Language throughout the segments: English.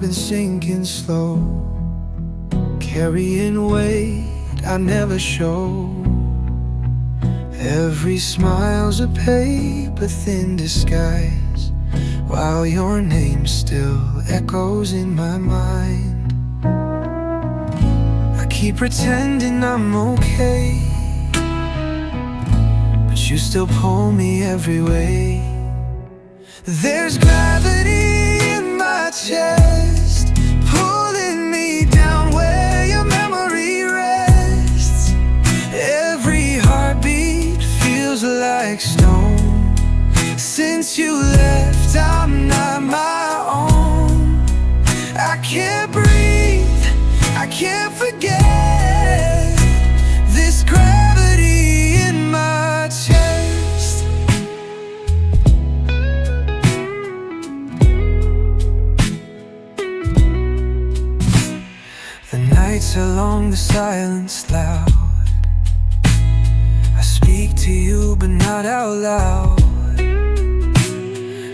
been sinking slow, carrying weight I never show. Every smile's a paper thin disguise, while your name still echoes in my mind. I keep pretending I'm okay, but you still pull me every way. There's gravity in my chest, pulling me down where your memory rests. Every heartbeat feels like stone. Since you left, I'm not my own. I can't breathe, I can't forget this gravity in my chest. The nights are long, the silence loud. I speak to you but not out loud.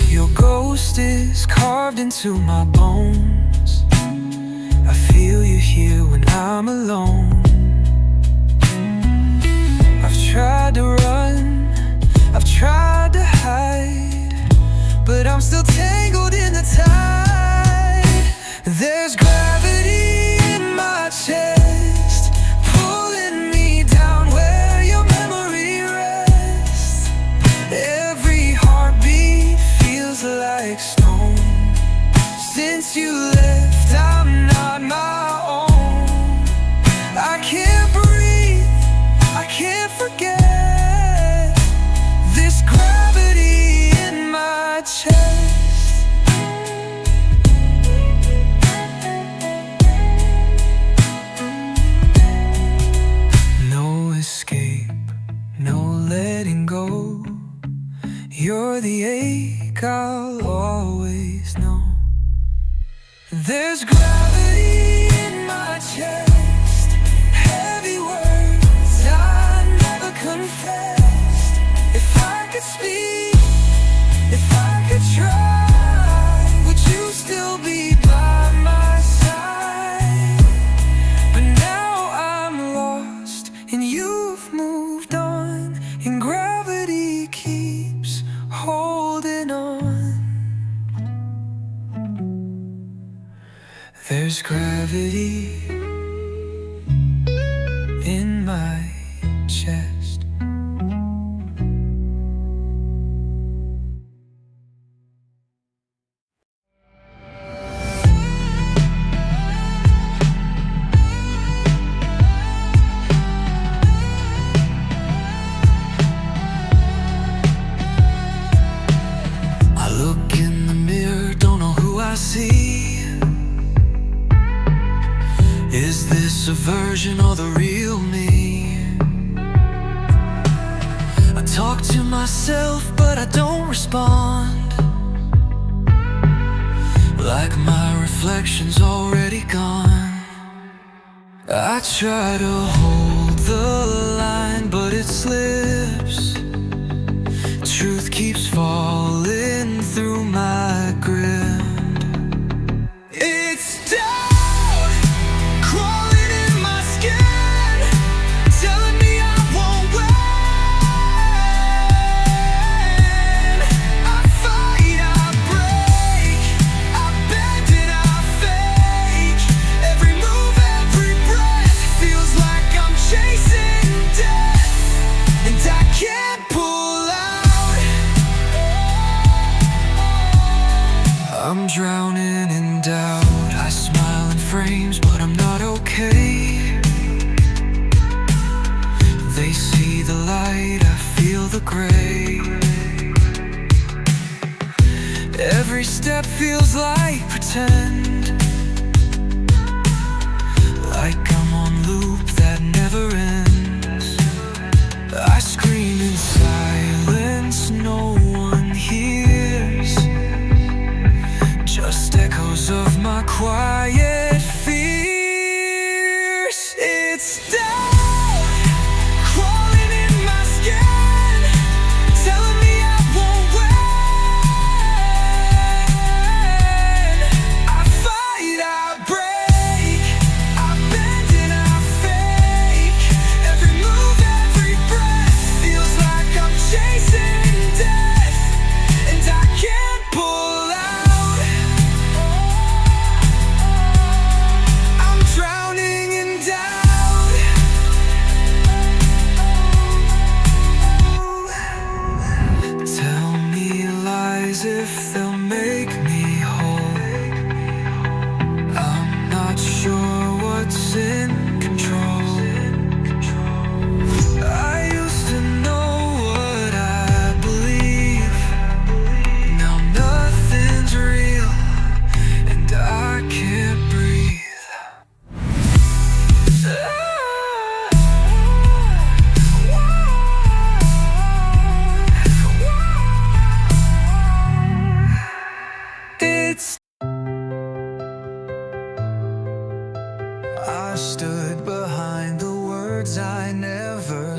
Your ghost is carved into my bones. I feel you here when I'm alone. I've tried to run, I've tried to hide, but I'm still tangled in the tide. There's gravity in my chest, pulling me down where your memory rests. Every heartbeat feels like stone. Since you left, I'm not my own. I can't breathe, I can't forget this gravity in my chest. No escape, no letting go. You're the ache I'll always know. There's gravity in my chest, heavy words I never confessed. If I could speak, if I could try, would you still be by my side? But now I'm lost and you've moved on, and gravity keeps holding on. There's gravity in my chest. I look in the mirror, don't know who I see. Is this a version or the real me? I talk to myself but I don't respond, like my reflection's already gone. I try to hold the line but it slips. Truth keeps falling through my grip. I'm drowning in doubt. I smile in frames, but I'm not okay. They see the light, I feel the gray. Every step feels like pretend, like I'm on loop that never ends. I scream in silence, no one hears, just echoes of my quiet fears. It's doubt crawling in my skin, telling me I won't win. I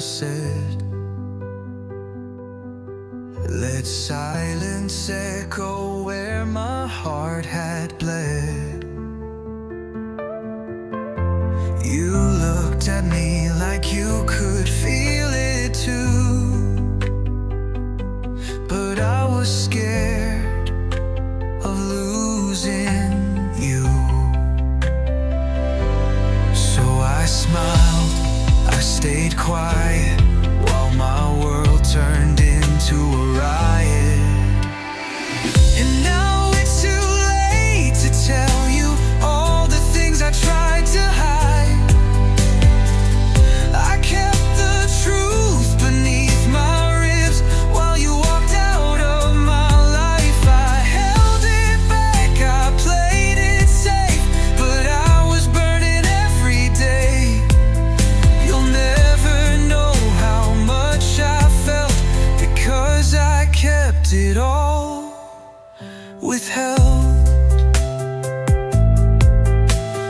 said. Let silence echo where my heart had bled. You looked at me like you could feel it too, but I was scared of losing you. So I smiled, I stayed quiet, while my world turned into a riot. And now it's too late to tell you all the things I tried to hide. I kept the truth beneath my ribs while you walked out of my life. I held it back, I played it safe, but I was burning every day. You'll never know how much I felt, because I kept it all withheld.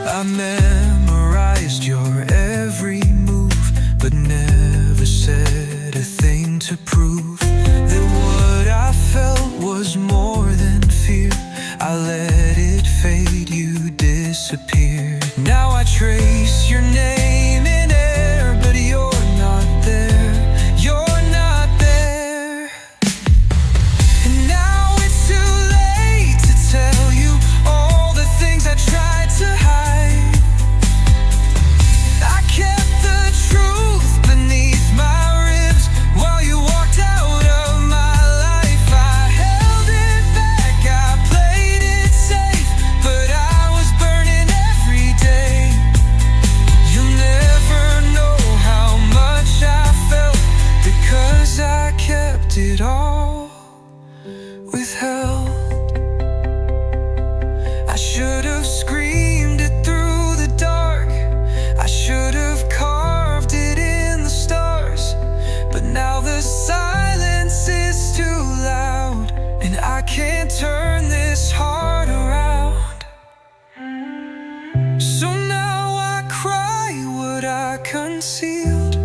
I memorized your every move, but never said a thing to prove that what I felt was more than fear. I let it fade, you disappeared. Now I trace your name in air, but you're not there. You're not there. And now it's too late to tell you all the things I tried to hide. I kept the truth beneath my ribs while you walked out of my life. I held it back, I played it safe, but I was burning every day. You'll never know how much I felt, because I kept it all withheld. I should have screamed it through the dark, I should have carved it in the stars, but now the silence is too loud, and I can't turn this heart around. So now I cry what I concealed,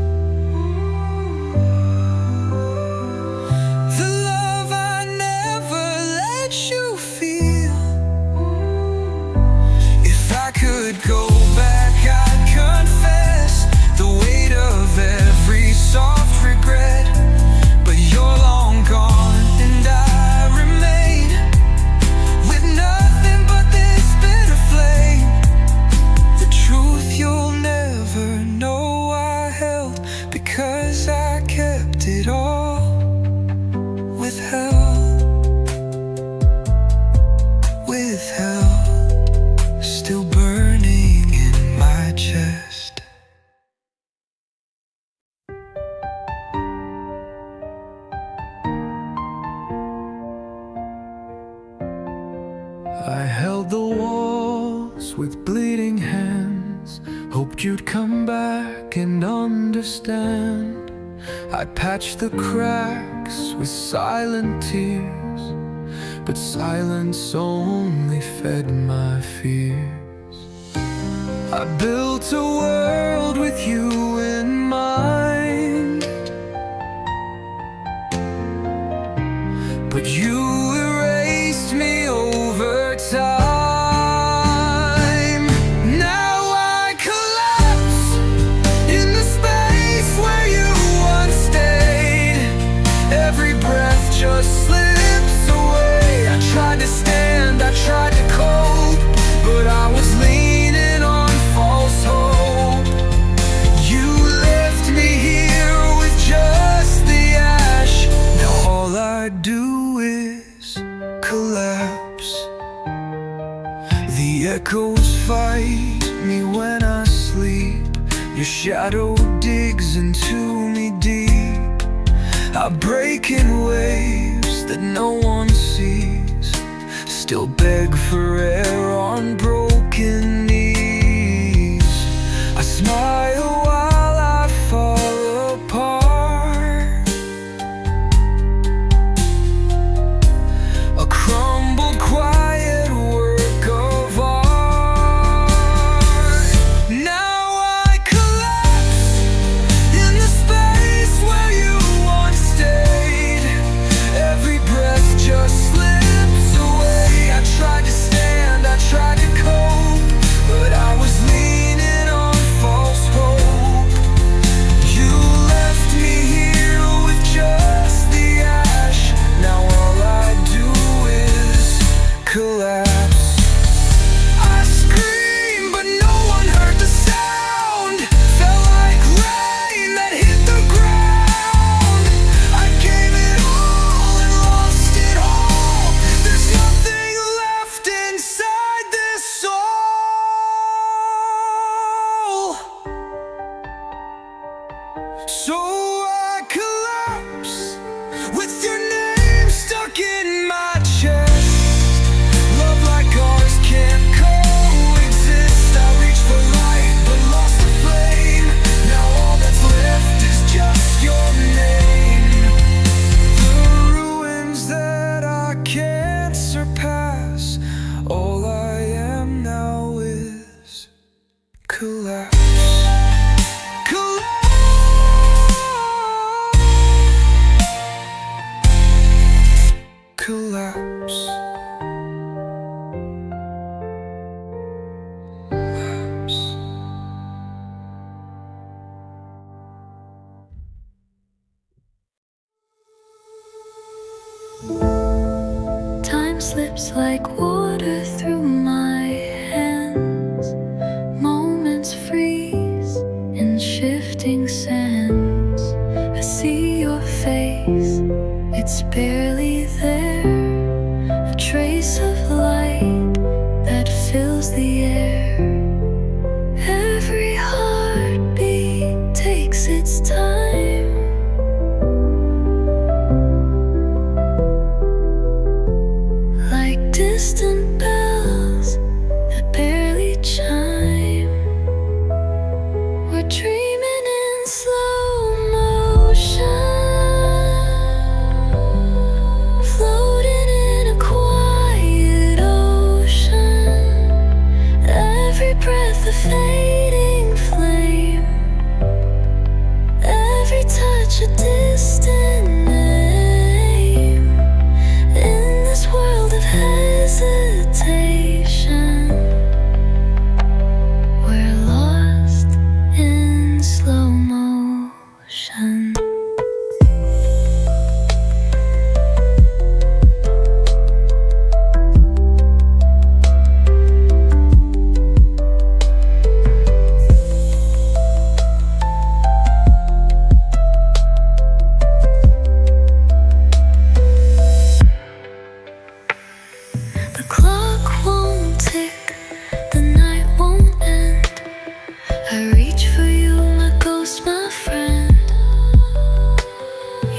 the love I never let you feel. If I could go back, I'd confess the weight of every soft regret, but you're long gone and I remain with nothing but this bitter flame. The truth you'll never know I held, because I kept it all withheld. Withheld, still burning in my chest. I held the walls with bleeding hands, hoped you'd come back and understand. I patched the cracks with silent tears, but silence only fed my fears. I built a world with you in mind, but you erased me over time. Now I collapse in the space where you once stayed. Every breath just slips away. I tried to stand, I tried to cope, but I was leaning on false hope. You left me here with just the ash. Now all I do is collapse. The echoes fight me when I sleep. Your shadow digs into me deep. I break in waves that no one sees, still beg for air on broken knees. I smile while I fall apart, a crumbled quiet work of art. Now I collapse in the space So I collapse with your name stuck in my chest. Love like ours can't coexist. I reach for light but lost the flame. Now all that's left is just your name. The ruins that I can't surpass. All I am now is collapse. Collapse. Time slips like water through my hands. Moments freeze in shifting sands. I see your face, it's barely there. A trace of light that fills the air. Every heartbeat takes its time. Like distant bells that barely chime. We're dreaming in slow motion, floating in a quiet ocean. Every breath a fading flame, every touch a distant name. In this world of hesitation, we're lost in slow motion. The clock won't tick, the night won't end. I reach for you, my ghost, my friend.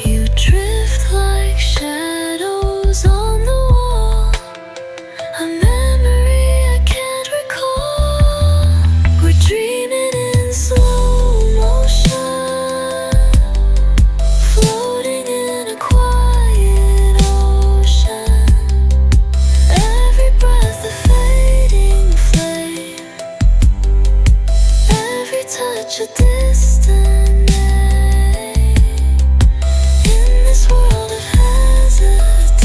You drift like shadows on the wall, a memory I can't recall. We're dreaming in slow motion, floating in a quiet ocean. Every breath a fading flame, every touch a distant name. In this world of hesitation,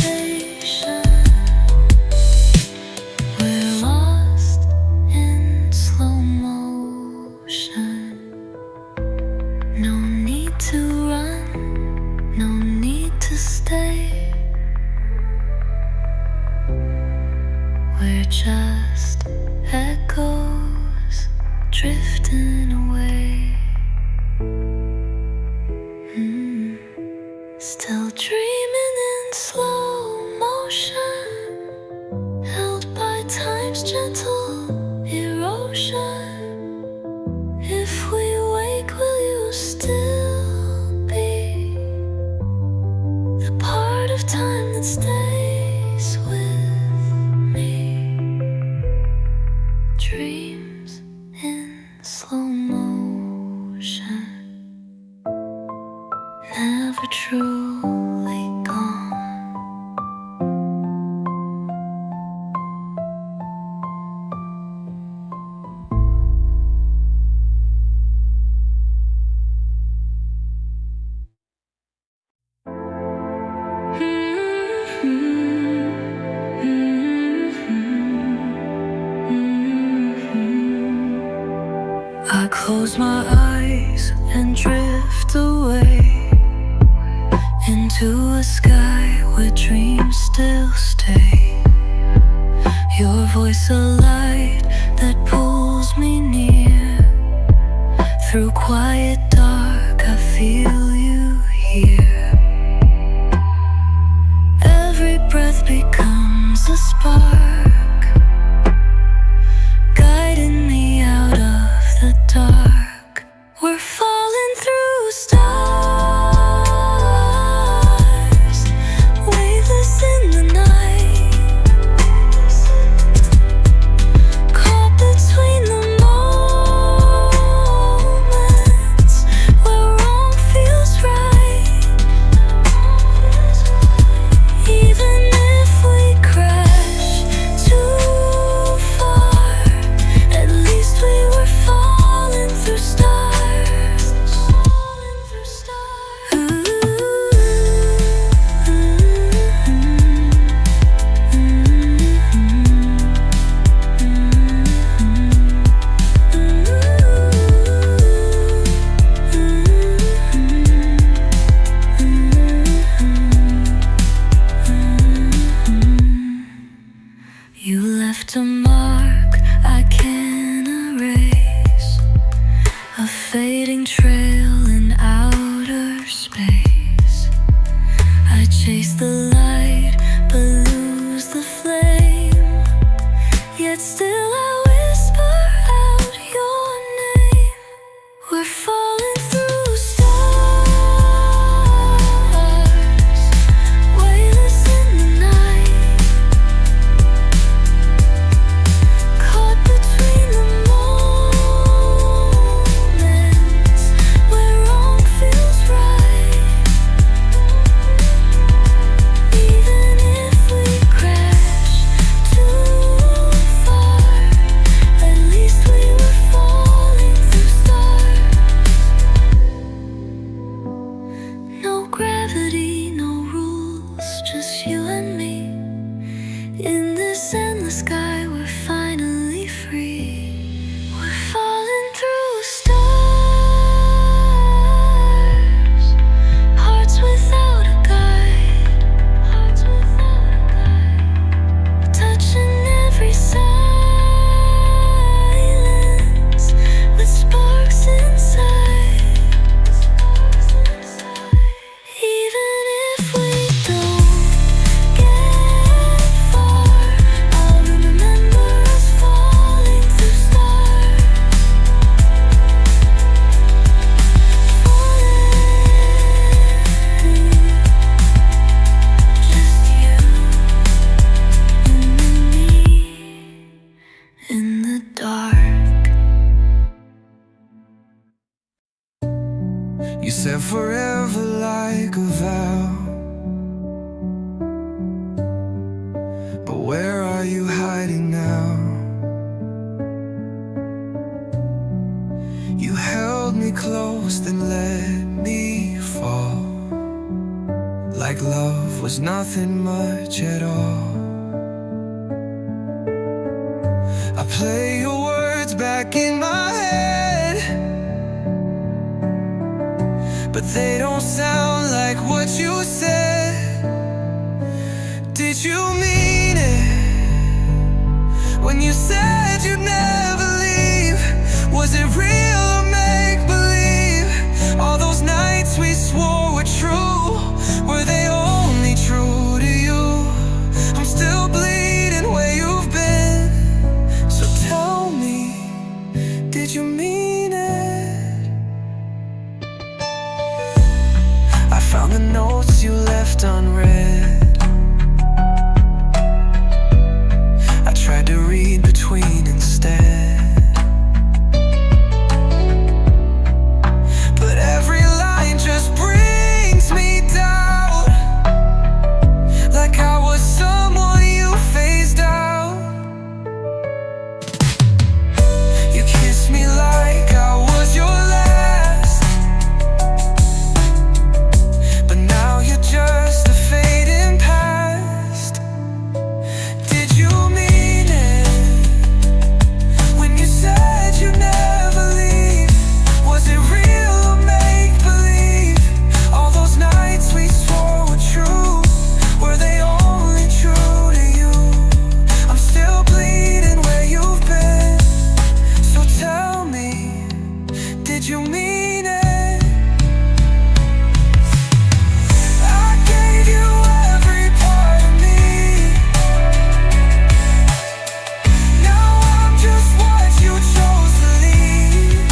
we're lost in slow motion. No need to run, no need to stay. We're just echoes drifting away. Still dreaming in slow motion, held by time's gentle erosion. If we wake, will you still be the part of time that stays with me? Dreams in slow motion, never truly gone. I close my eyes and drift away into a sky where dreams still stay. Your voice a light that pulls me near. Through quiet dark I feel you here. Every breath becomes a spark, guiding me out of the dark. We're falling through stars. You said forever like a vow. But where are you hiding now? You held me close, then let me fall, like love was nothing much at all. I play your words back in my head, but they don't sound like what you said. Did you mean it when you said you'd never leave? Was it real or make-believe? All those nights we swore were true, were they only true to you? I'm still bleeding where you've been, so tell me, did you mean it? I found the notes you left unread. I tried to read between instead, but every line just brings me down, like I was someone you phased out. You kissed me like I was your last, but now you're just a fading past. Did you mean it when you said you'd never leave? Was it real or make-believe? All those nights we swore were true, were they only true to you? I'm still bleeding where you've been, so tell me, did you mean it? I gave you every part of me. Now I'm just what you chose to leave.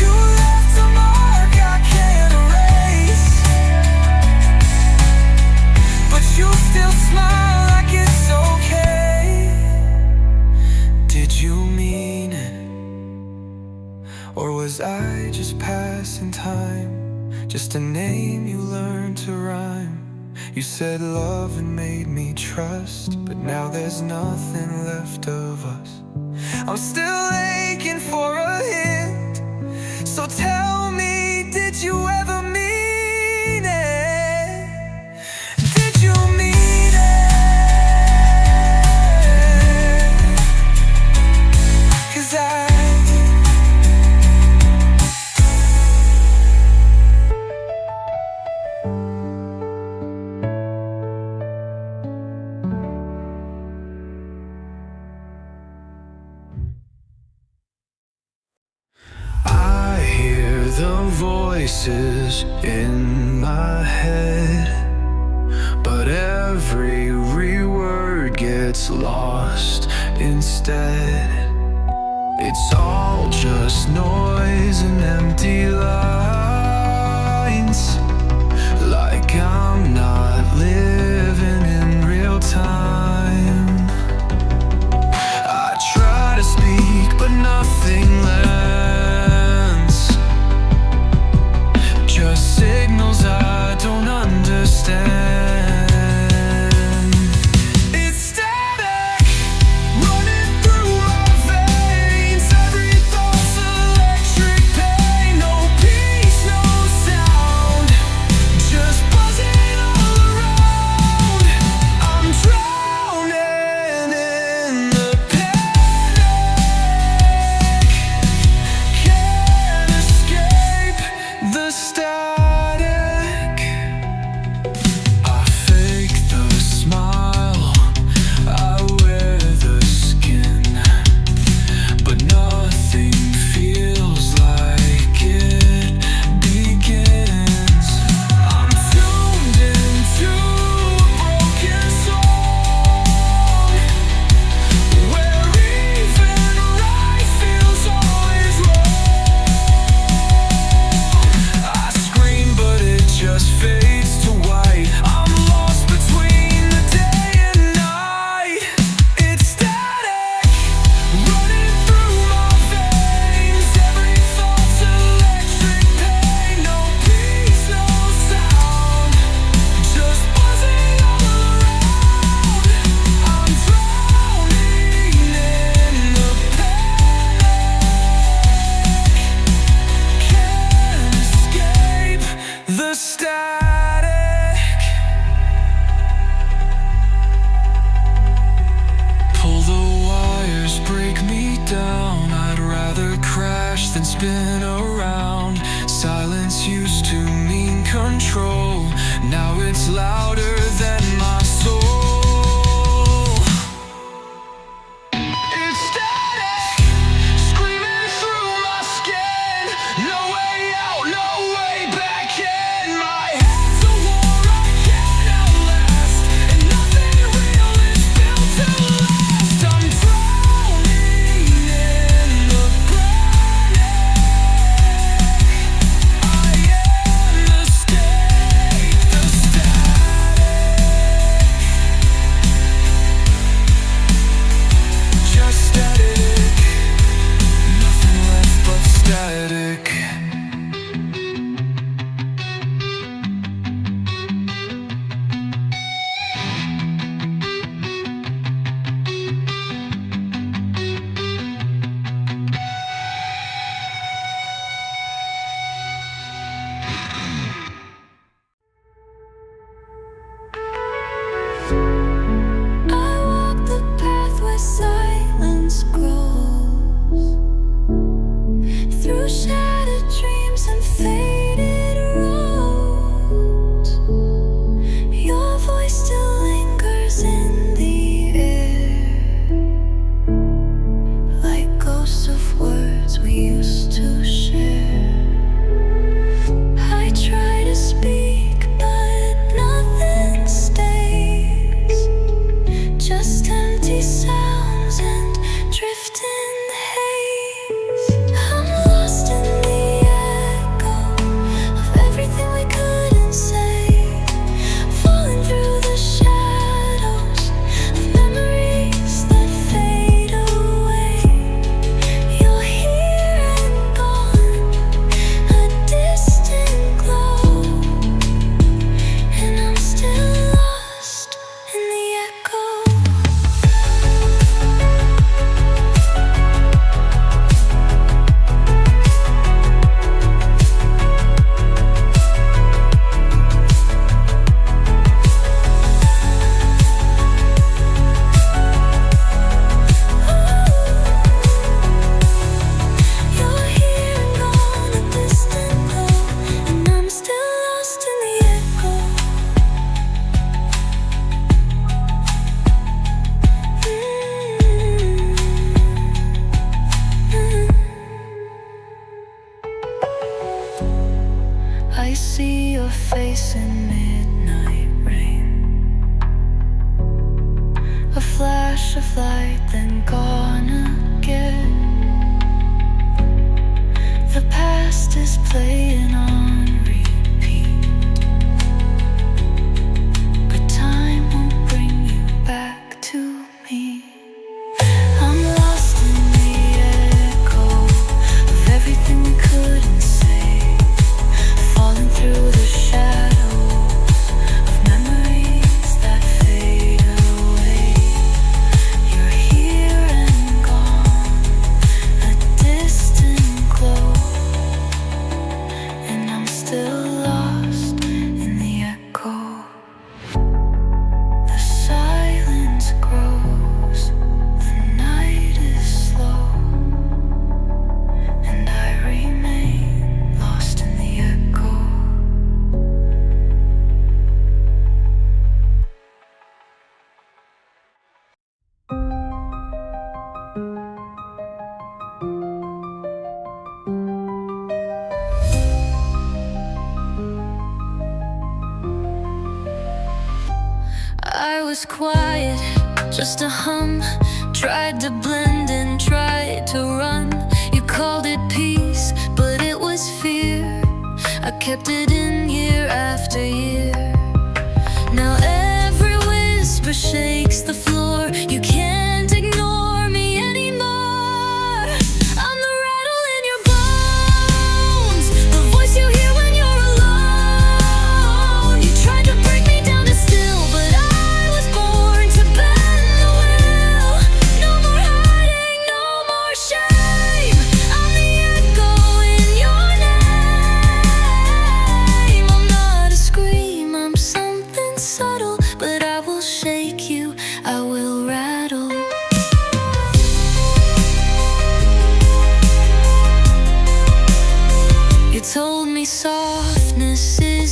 You left a mark I can't erase, but you still smile like it's okay. Did you mean it? Or was I just passing time? Just a name you learned to rhyme. You said love and made me trust, but now there's nothing left of us. I'm still aching for a hint, so tell me, did you ever mean it? Did you mean it? 'Cause I hear the voices in my head, but every word gets lost instead. It's all just noise and empty lines, like I'm not living in real time. I try to speak, but nothing lands, just signals I don't understand. It's static running through my veins, every thought's electric pain, no peace. then spin around. Silence used to mean control, now it's louder than my soul. It's static, screaming through my skin. No way out, no way back in. My head's a war I can't outlast, and nothing real is built to last. I'm drowning in the panic. I am the state, the static. Just static, nothing left but static. I walk the path where silence grows, through shattered dreams and faded roads. Your voice still lingers in the air, like ghosts of words we used to share. I try to speak, but nothing stays. Just empty sounds and drift in the haze. I'm lost in the echo of everything we couldn't say, falling through the shadows of memories that fade away. You're here and gone, a distant glow, and I'm still lost in the echo. You're here and gone, a distant glow, and I'm still lost in the echo. I see your face in midnight rain, a flash of light, then gone again. The past is playing on repeat, but time won't bring you back to me. I'm lost in the echo of everything we couldn't say, falling through the shadows of memories that fade away. You're here and gone, a distant glow, and I'm still lost in the echo. The silence grows, the night is slow, and I remain lost in the echo. I was quiet, just a hum, tried to blend in, tried to run. You called it peace, but it was fear. I kept it in year after year. Now every whisper shakes the floor. You can't ignore me anymore. I'm the rattle in your bones, the voice you hear when you're alone. You tried to break me down to still, but I was born to bend the will. No more hiding, no more shame. I'm the echo in your name. I'm not a scream,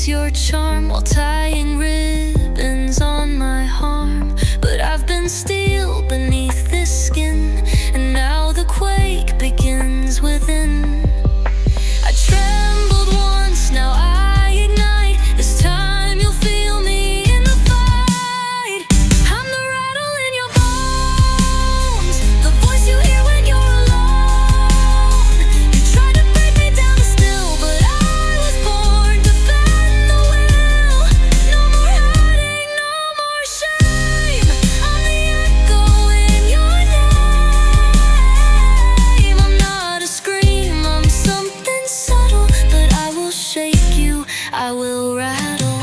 miss your charm while tying ribbons on my harm. But I've been steel beneath this skin, and now the quake begins within. I trembled once, now I ignite. This time you'll feel me in the fight. I'm the rattle in your bones, the voice you hear when you're alone. You tried to break me down to still, but I was born to bend the will. No more hiding, no more shame. I'm the echo in your name. I'm not a scream, I'm something subtle, but I will shake you, I will rattle.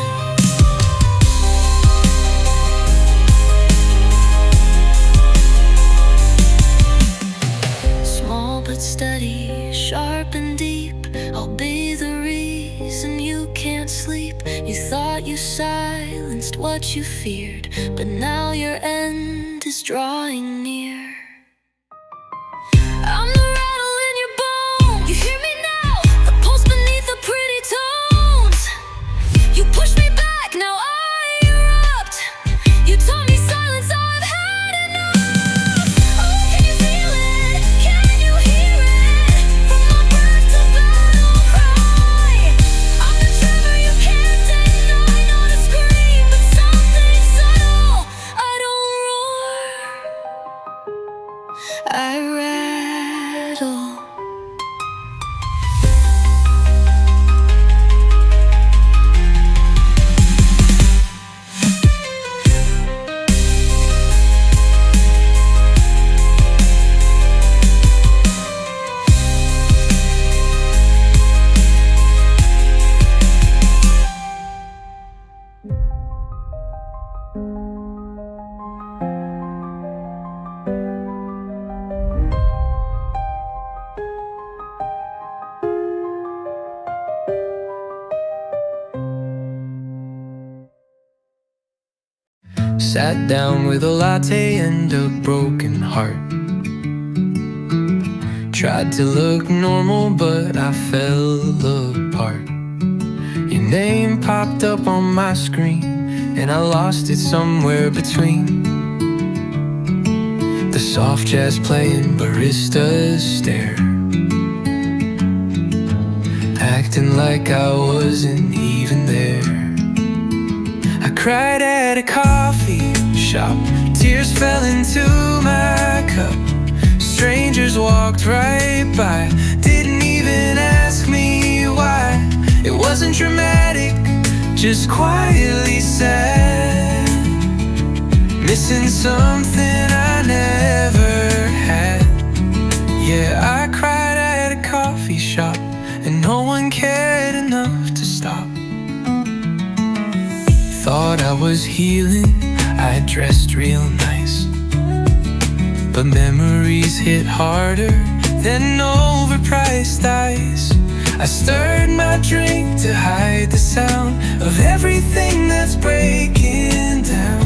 Small but steady, sharp and deep, I'll be the reason you can't sleep. You thought you silenced what you feared, but now your end is drawing near. I'm the rattle in your bone. You hear me now, the pulse beneath the pretty tones. You push me back, now I erupt. You taught me silence, I've had enough. Oh, can you feel it? Can you hear it? From my breath to battle cry. I'm the tremor you can't deny. Not a scream, but something subtle. I don't roar, I rattle. Sat down with a latte and a broken heart. Tried to look normal, but I fell apart. Your name popped up on my screen, and I lost it somewhere between the soft jazz playing barista's stare, acting like I wasn't even there. I cried at a coffee shop, tears fell into my cup. Strangers walked right by, didn't even ask me why. It wasn't dramatic, just quietly sad, missing something I never had. Yeah, I cried at a coffee shop, and no one cared enough to stop. Thought I was healing, I dressed real nice, but memories hit harder than overpriced ice. I stirred my drink to hide the sound of everything that's breaking down.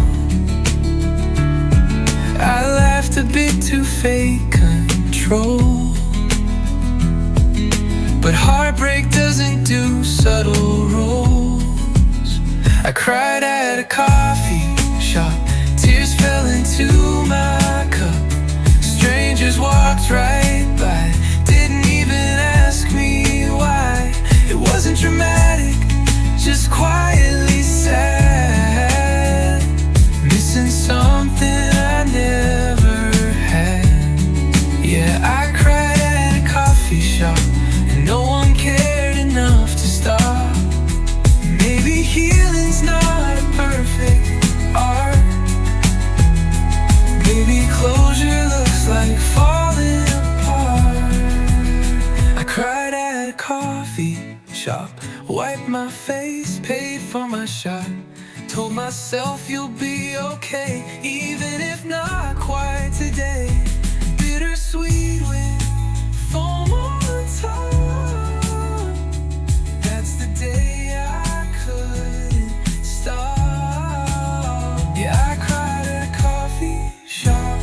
I laughed a bit to fake control, but heartbreak doesn't do subtle roles. I cried at a coffee shop, tears fell into my cup. Strangers walked right by, didn't even ask me why. It wasn't dramatic, just quietly sad, missing something I never had. Yeah, I cried at a coffee shop, and no one cared enough to stop. Maybe healing's not a perfect art. Maybe closure looks like falling apart. I cried at a coffee shop, wiped my face, paid for my shot. Told myself you'll be okay, even if not quite today. Bittersweet with foam on top. That's the day I couldn't stop. Yeah, I cried at a coffee shop,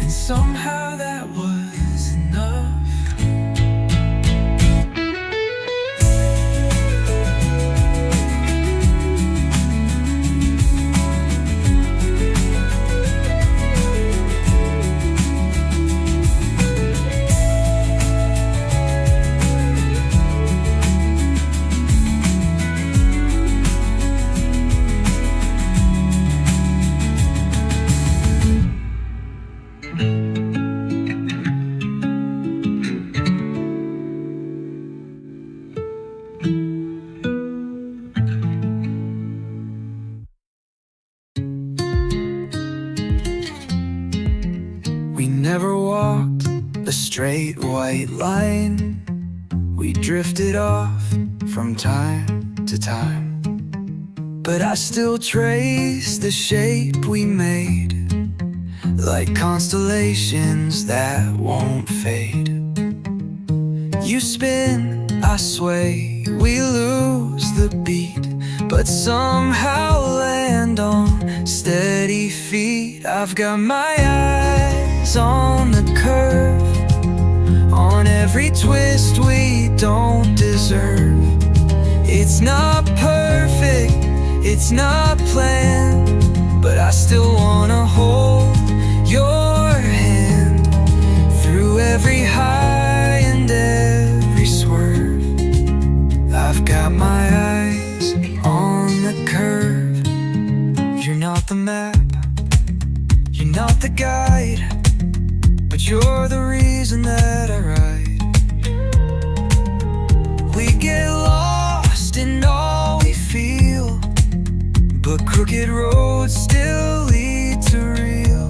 and somehow that was enough. straight white line. We drifted off from time to time, but I still trace the shape we made, like constellations that won't fade. You spin, I sway, we lose the beat, but somehow land on steady feet. I've got my eyes on the curve, on every twist we don't deserve. It's not perfect, it's not planned, but I still wanna hold your hand through every high and every swerve. I've got my eyes on the curve. You're not the map, you're not the guide, but you're the reason that I ride. We get lost in all we feel, but crooked roads still lead to real.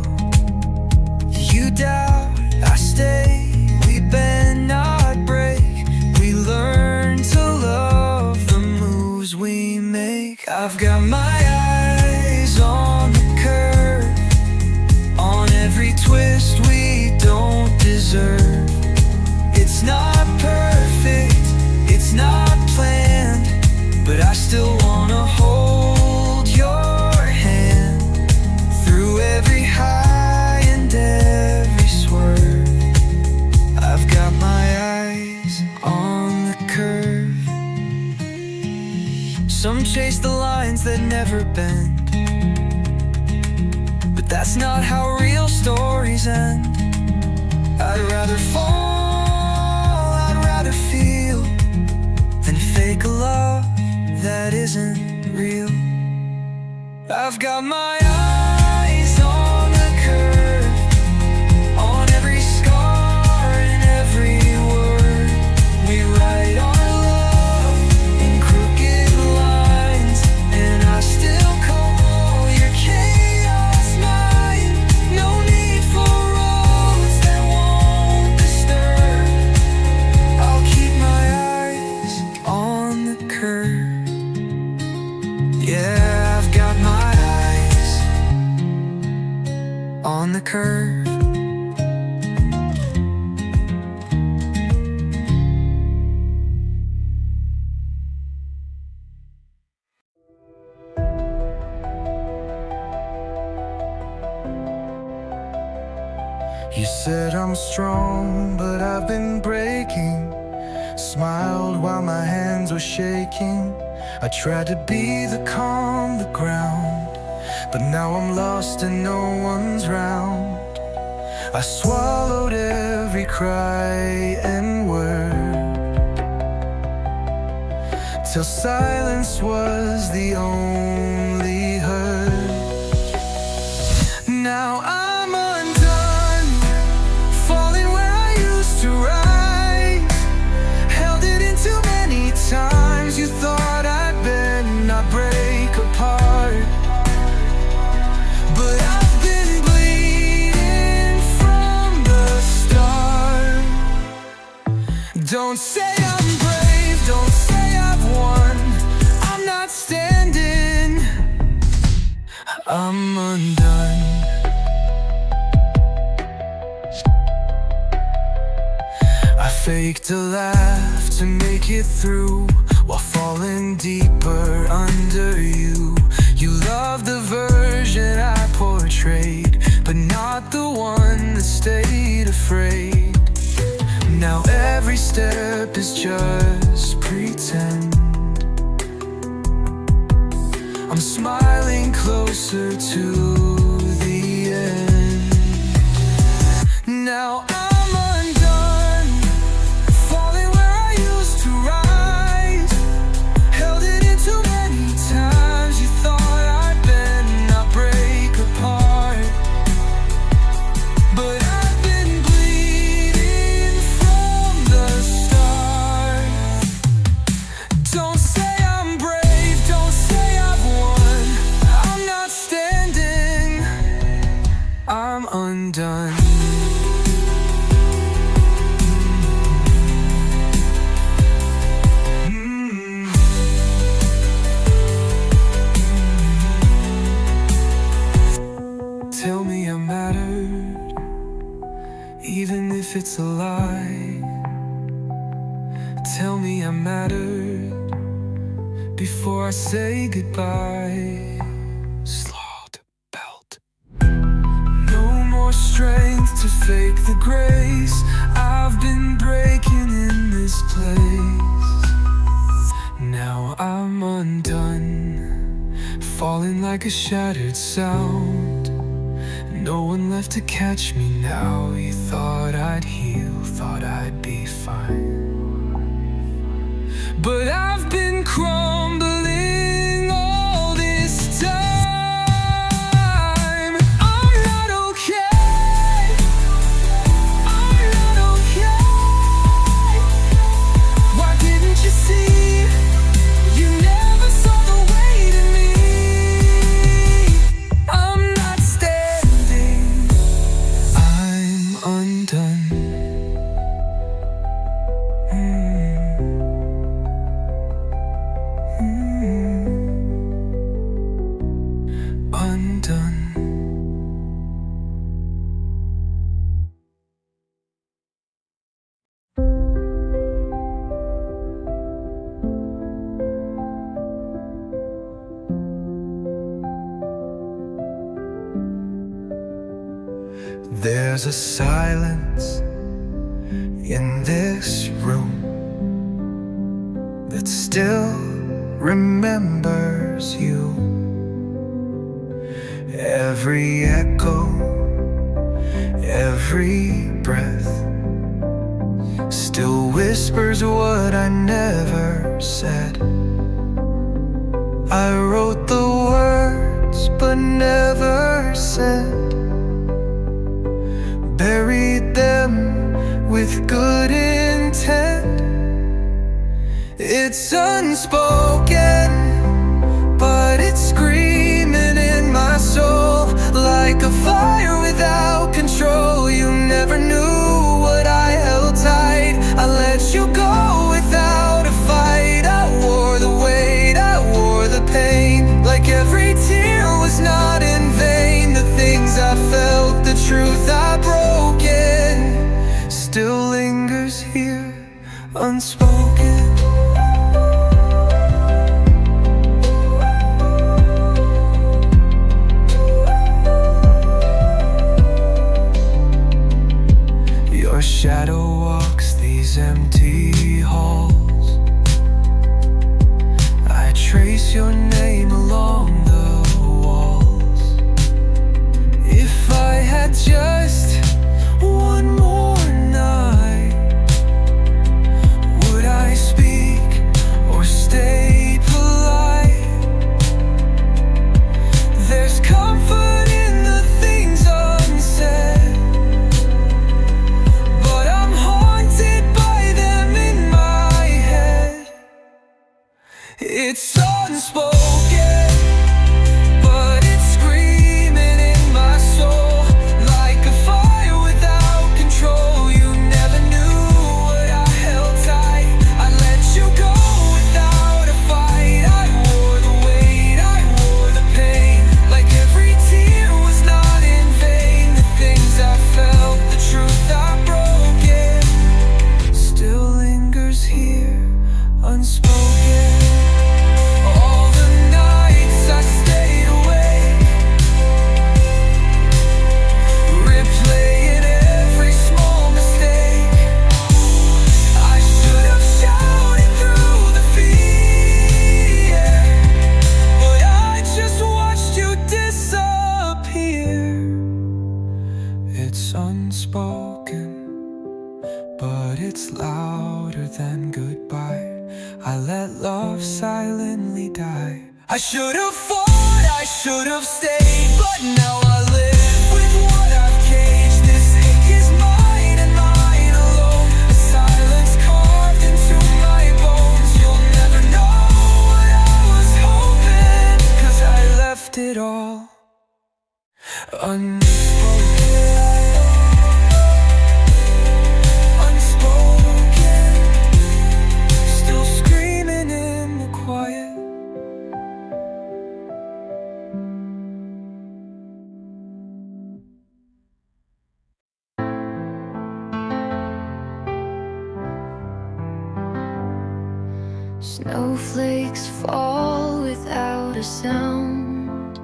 You doubt, I stay, we bend, not break. We learn to love the moves we make. I've got my eyes on the curve, on every twist we don't deserve. It's not perfect, it's not planned, but I still wanna hold your hand through every high and every swerve. I've got my eyes on the curve. Some chase the lines that never bend, but that's not how real stories end. I'd rather fall, I'd rather feel, than fake a love that isn't real. I've got my eyes on the curve, on every scar and every word. We write our love in crooked lines, and I still call your chaos mine. No need for roads that won't disturb. I'll keep my eyes on the curve. Yeah, I've got my eyes on the curve. You said I'm strong, but I've been breaking. Smiled while my hands were shaking. I tried to be the calm, the ground, but now I'm lost and no one's round. I swallowed every cry and word, till silence was the only heard. Now I'm undone, falling where I used to rise. Held it in too many times. You thought I'd bend, not break apart, but I've been bleeding from the start. Don't say I'm brave, don't say I've won. I'm not standing, I'm undone. I faked a laugh to make it through, while falling deeper under you. You loved the version I portrayed, but not the one that stayed afraid. Now every step is just pretend. I'm smiling closer to the end. Now I'm undone, falling where I used to rise. Held it in too many times. You thought I'd bend, not break apart, but I've been bleeding from the start. Don't say I'm brave, don't say I've won. I'm not standing, I'm undone. it's a lie. Tell me I mattered before I say goodbye. Slow to belt. No more strength to fake the grace. I've been breaking in this place. Now I'm undone, falling like a shattered sound. No one left to catch me now. You thought I'd heal, thought I'd be fine. But I've been crumbling all this time. I'm not okay. I'm not okay. Why didn't you see? You never saw the weight in me. I'm not standing. I'm undone. Undone. There's a silence in this room that still remembers you. Every echo, every breath still whispers what I never said. I wrote the words but never sent, buried them with good intent. It's unspoken, but it's screaming in my soul like a fire without control. You never knew what I held tight. I let you go without a fight. I wore the weight, I wore the pain, like every tear was not in vain. The things I felt, the truth I broken, still lingers here, unspoken. Your shadow walks these empty halls. I trace your name along the walls. If I had just one more night, would I speak or stay polite? There's comfort in the things unsaid, but I'm haunted by them in my head. It's unspoken, but it's screaming in my soul like a fire without control. You never knew what I held tight. I let you go without a fight. I wore the weight, I wore the pain, like every tear was not in vain. The things I felt, the truth I broken, still lingers here, unspoken. All the nights I stayed awake, replaying every small mistake. I should have shouted through the fear, but I just watched you disappear. It's unspoken, but it's louder than goodbye. I let love silently die. I should have fought, I should have stayed, but now I live with what I've caged. This ache is mine and mine alone, a silence carved into my bones. You'll never know what I was hoping, 'cause I left it all unspoken. Unspoken, still screaming in the quiet. Snowflakes fall without a sound,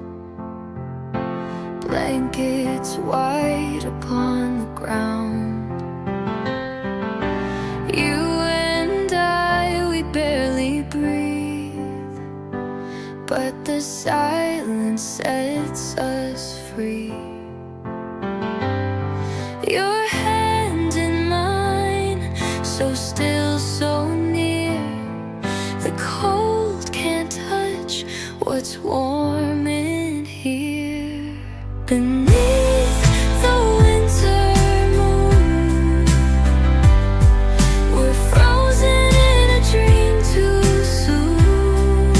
blankets white upon the ground. You and I, we barely breathe, but the silence sets us free. Your hand in mine, so still, so near. The cold can't touch what's warm in here. Beneath the winter moon, we're frozen in a dream too soon.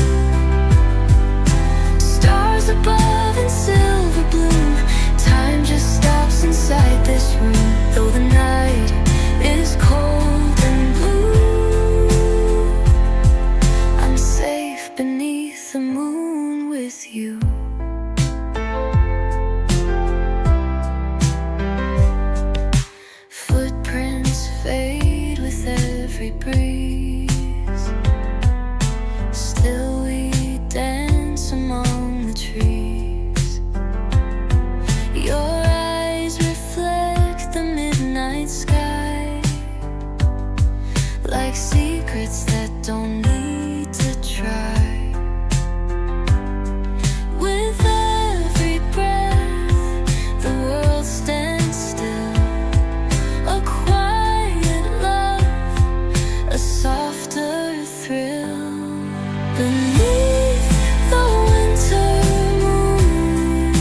Stars above in silver bloom. Time just stops inside this room. Though the night is cold and blue, I'm safe beneath the moon with you. Footprints fade with every breeze. Still we dance among the trees. Your eyes reflect the midnight sky, like secrets that don't need to try. With every breath, the world stands still. A quiet love, a softer thrill. Beneath the winter moon,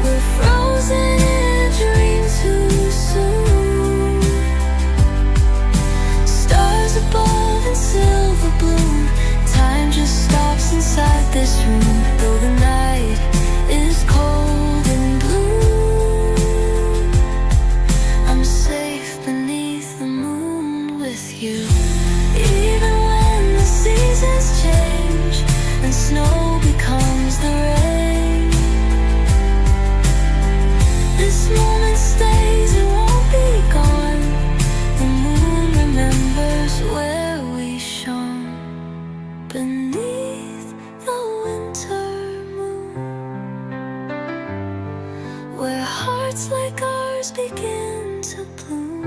we're frozen in a dream too soon. Stars above in silver bloom. Time just stops inside this room. Though the night is cold and blue, I'm safe beneath the moon with you. Even when the seasons change and snow becomes the rain, this moment stays, it won't be gone. The moon remembers where we shone. Beneath the winter moon, where hearts like ours begin to bloom.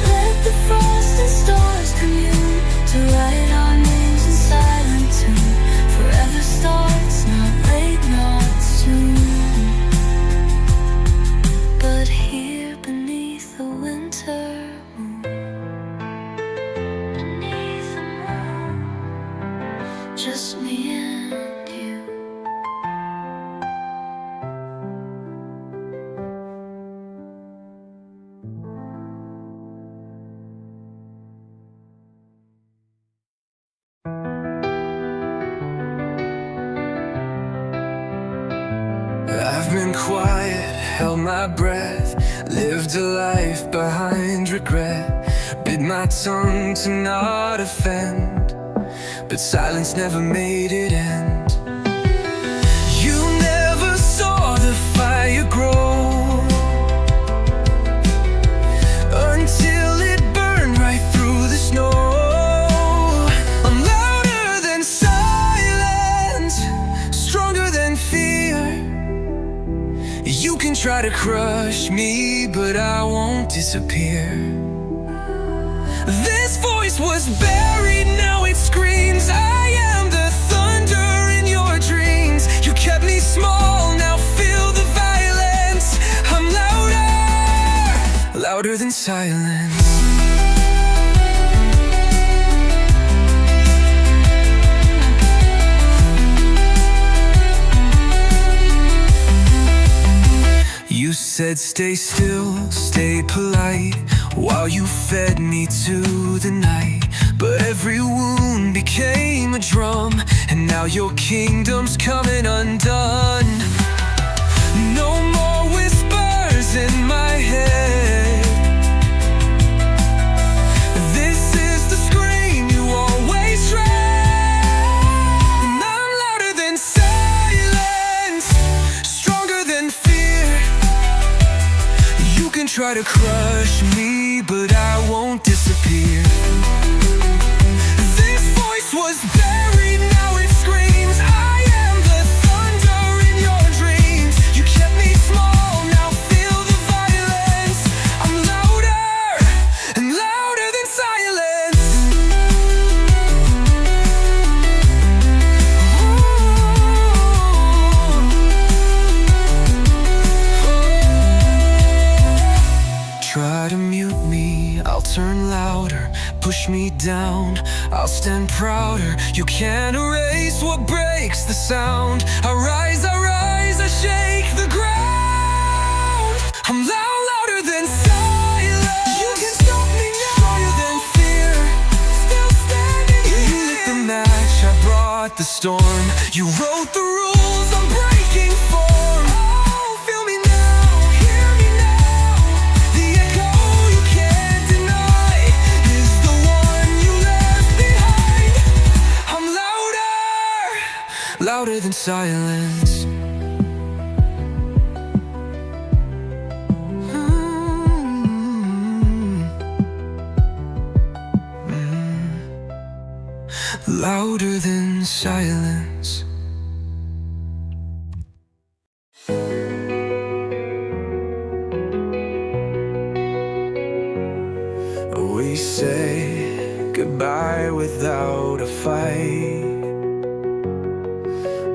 Let the frost and stars commune to write our names in silent tune. Forever starts not late, not soon, but here beneath the winter moon. Beneath the moon, just me and you. I've been quiet, held my breath, lived a life behind regret, bit my tongue to not offend, but silence never made it end. You never saw the fire grow until it burned right through the snow. I'm louder than silence, stronger than fear. You can try to crush me, but I won't disappear. This voice was buried, now it screams. I am the thunder in your dreams. You kept me small, now feel the violence. I'm louder, louder than silence. You said stay still, stay polite, while you fed me to the night. But every wound became a drum, and now your kingdom's coming undone. No more whispers in my head. This is the scream you always dread. And I'm louder than silence, stronger than fear. You can try to crush me, but I won't disappear. I'll turn louder, push me down, I'll stand prouder. You can't erase what breaks the sound. I rise, I shake the ground. I'm loud, louder than silence. You can stop me now. Stronger than fear, still standing here. You lit the match, I brought the storm. You wrote the rules, I'm breaking form. Oh, feel me now, hear me now. The echo you can't deny is the one you left behind. I'm louder, louder than silence. Louder than silence. We say goodbye without a fight,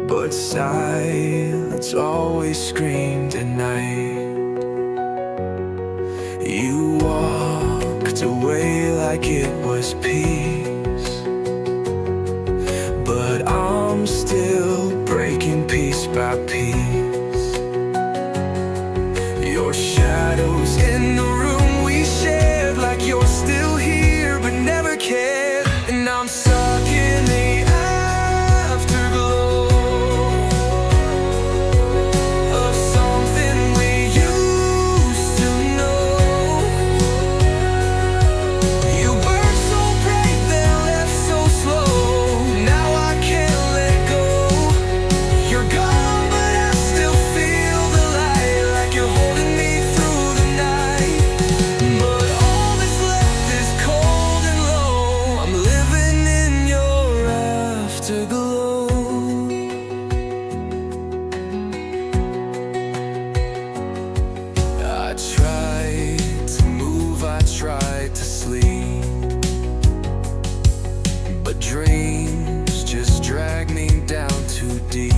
but silence always screamed at night. You walked away like it was peace, but I'm still breaking piece by piece. Your shadows in the room we shared, like you're still here but never cared. And I'm stuck in the afterglow of something we used to know. You burned so bright, then left so slow. Now I can't let go. You're gone, but I still feel the light, like you're holding me through the night. But all that's left is cold and low. I'm living in your afterglow. I tried to move, I tried to sleep, but dreams just drag me down too deep.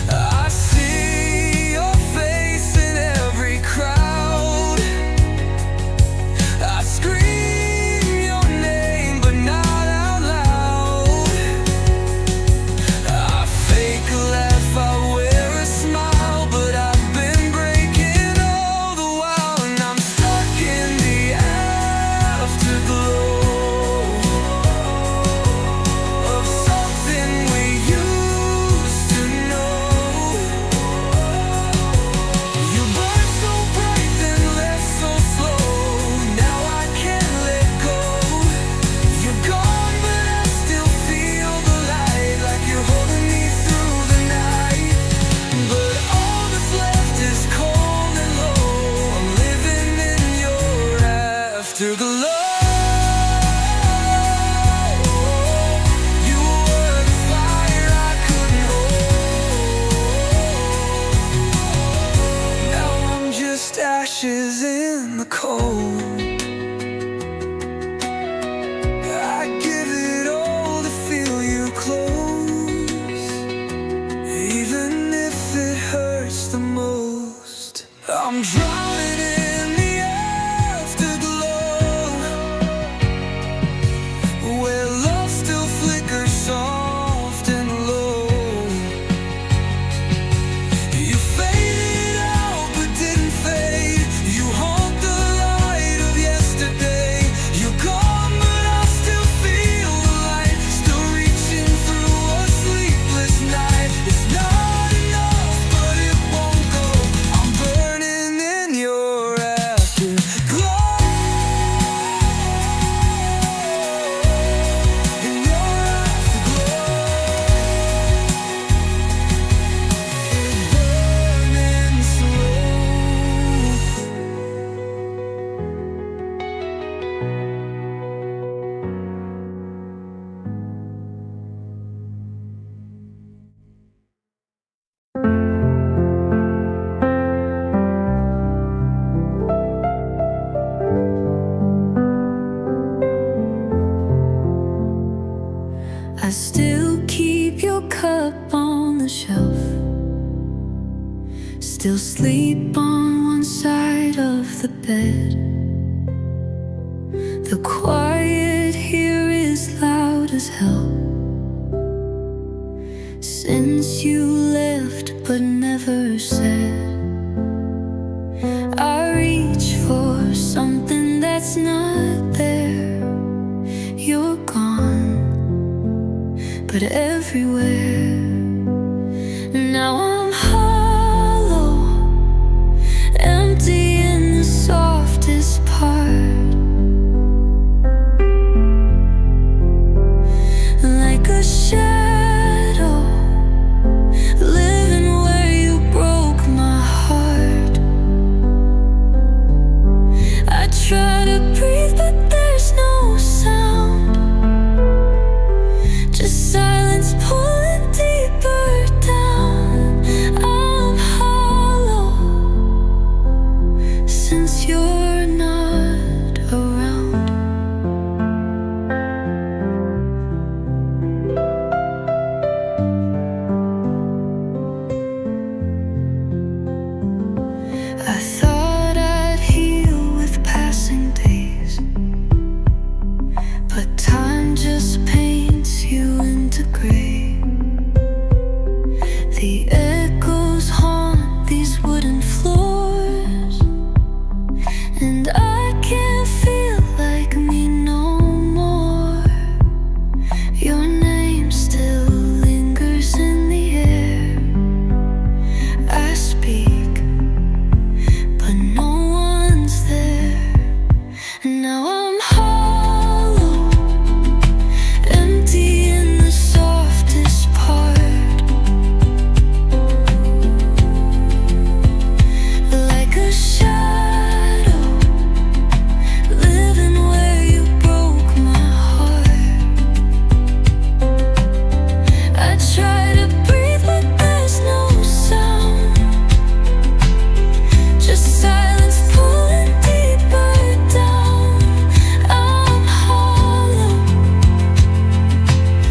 I see your face in every crowd. I scream your name, but not out loud. I fake a laugh, I wear a smile, but I've been breaking all the while. And I'm stuck in the afterglow of something we used to know. You burned so bright, then left so slow. Now I can't let go. You're gone, but I still feel the light, like you're holding me through the night. But all that's left is cold and low. I'm living in your afterglow. You were the fire I couldn't hold. Now I'm just ashes in the cold. I give it all to feel you close, even if it hurts the most. I'm drowning in the afterglow, where love still flickers soft and low. You faded out but didn't fade. You haunt the light of yesterday. You're gone, but I still feel the light, still reaching through a sleepless night. It's not enough, but it won't go. I'm burning in your afterglow. In your afterglow, burning slow. I still keep your cup on the shelf, still sleep on one side of the bed. The quiet here is loud as hell. Since you left but never said, I reach for something that's not there. You're gone, but everywhere. Now I'm hollow, empty in the softest part. Like a shadow, living where you broke my heart. I try to breathe, but there's no sound. Just silence pulling deeper down. I'm hollow since you're not around. I thought I'd heal with passing days, but time just paints you into gray. The echoes haunt these wooden floors, and I can't feel like me no more. Your name still lingers in the air. I speak, but no one's there. Now I'm hollow, empty in the softest part. Like a shadow, living where you broke my heart. I try to breathe, but there's no sound. Just silence pulling deeper down. I'm hollow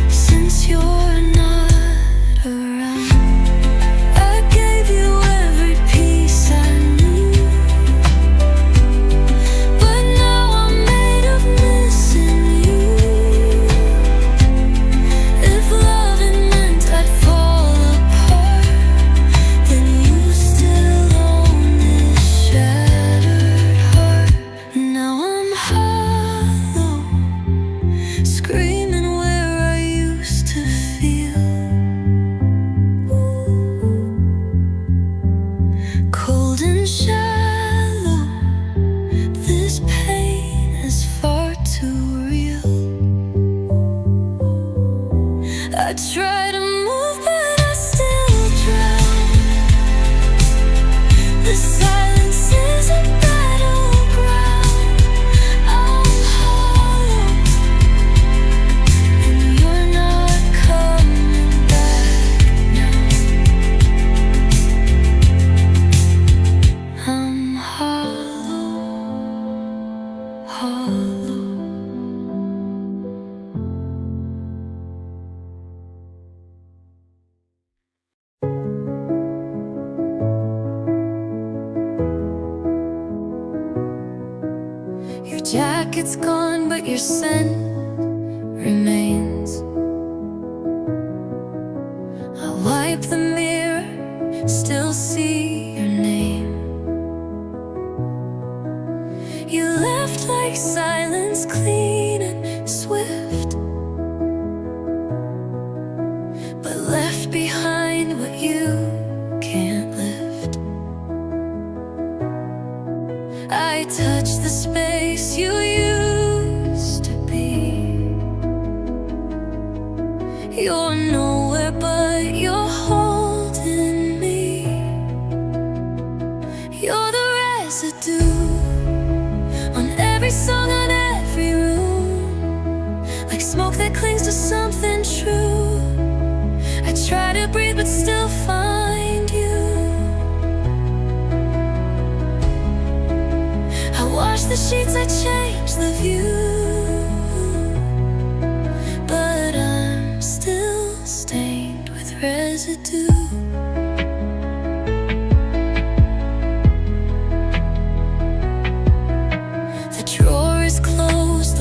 since you're not around. I gave you every piece I knew, but now I'm made of missing you. If loving meant I'd fall apart, then you still own this shattered heart. Now I'm hollow, screaming where I used to feel. Cold and shallow, this pain is far too real. I try to move, but I still drown. The silence is a battleground. I'm hollow, and you're not coming back now. I'm hollow, hollow. Your jacket's gone, but your scent remains. I wipe the mirror, still see your name. You left like silence, clean and swift, but left behind what you can't lift. I touch the space you used to be. You're nowhere, but you're holding me. You're the residue on every song, on every room, like smoke that clings to something true. I try to breathe, but still find you. I wash the sheets, I change the view, but I'm still stained with residue. The drawer is closed,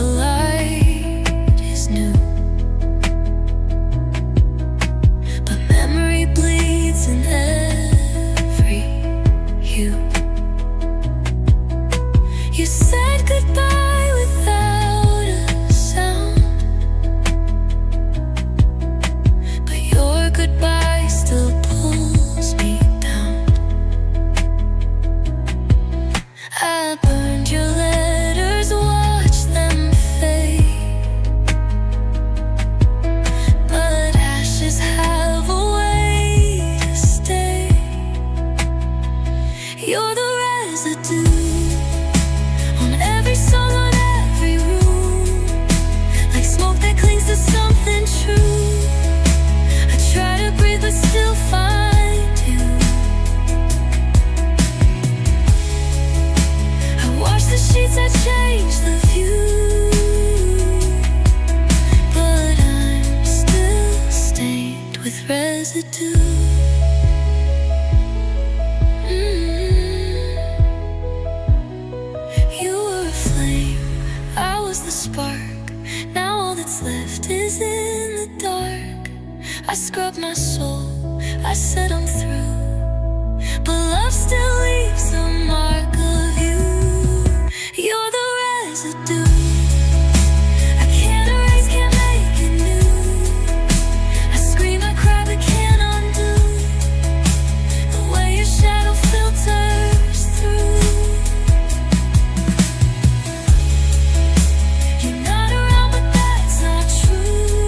streets I changed the view, but I'm still stained with residue. You were a flame, I was the spark. Now all that's left is in the dark. I scrubbed my soul, I said I'm through, but love still leaves a mark of you. You're the residue I can't erase, can't make it new. I scream, I cry, but can't undo the way your shadow filters through. You're not around, but that's not true,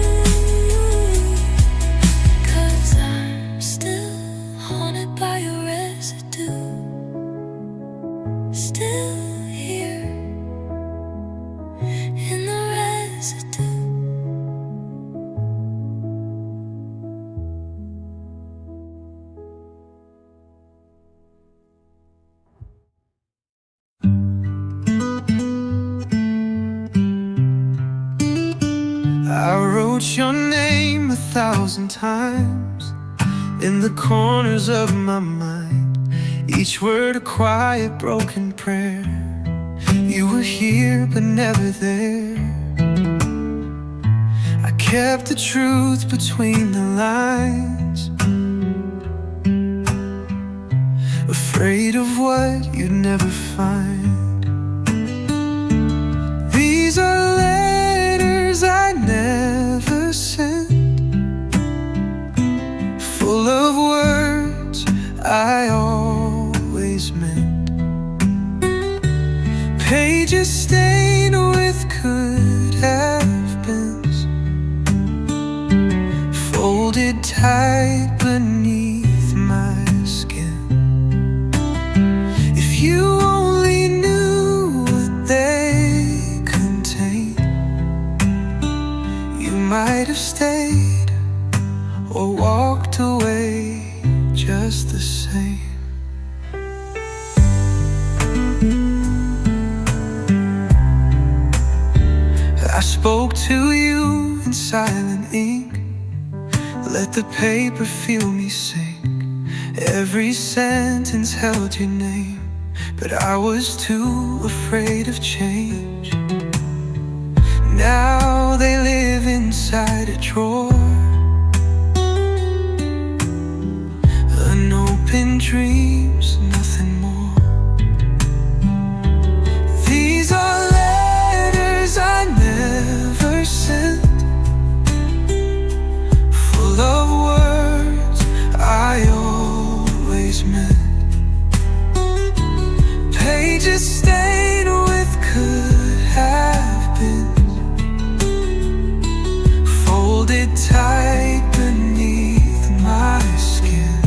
'cause I'm still haunted by your residue. Still here in the residue. I wrote your name 1,000 times in the corners of my mind, each word a quiet, broken prayer. You were here but never there. I kept the truth between the lines, afraid of what you'd never find. These are letters I never sent, full of words I always meant. Pages stained with could have beens, folded tight beneath my skin. If you only knew what they contained, you might have stayed or walked away just the same. I spoke to you in silent ink, let the paper feel me sink. Every sentence held your name, but I was too afraid of change. Now they live inside a drawer, unopened dreams, nothing more. These are letters I never sent, full of words I always meant. Pages stained with could have been, folded tight beneath my skin.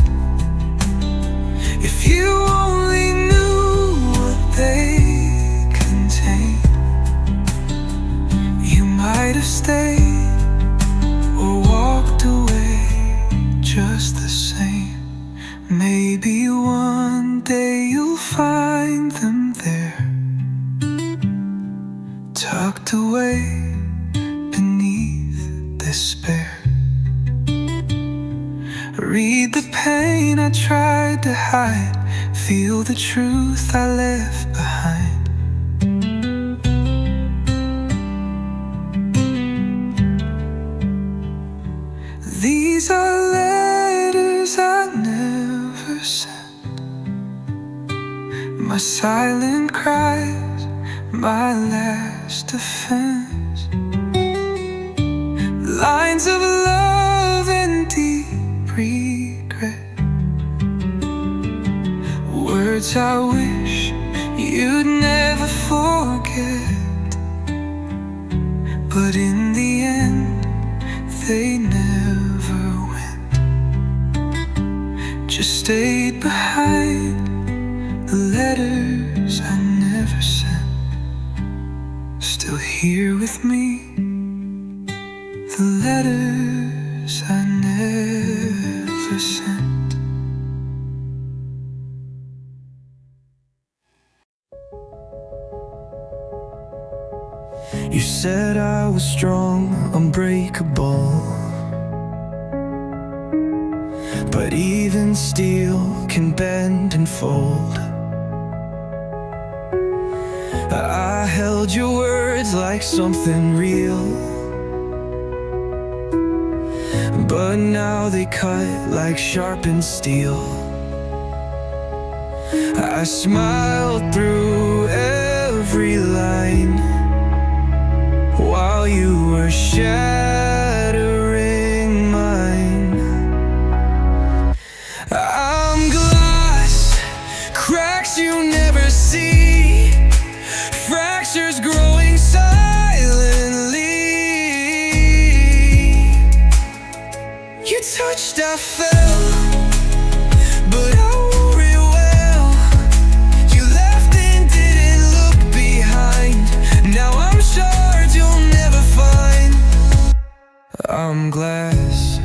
If you only knew what they contain, you might have stayed or walked away just the same. Maybe one day you'll find them there, tucked away beneath despair. Read the pain I tried to hide, feel the truth I left behind. These are letters I never sent, my silent cries, my last defense. Lines of love and deep regret, words I wish you'd never forget. But in the end, they never went, just stayed behind the letters I never sent. Still here with me, the letters I never sent. You said I was strong, unbreakable, but even steel can bend and fold. I held your words like something real, but now they cut like sharpened steel. I smiled through every line while you were shattering mine. I'm glass, cracks you never see, fractures growing silently. You touched, I fell, but I wore it well. You left and didn't look behind. Now I'm shards you'll never find. I'm glass,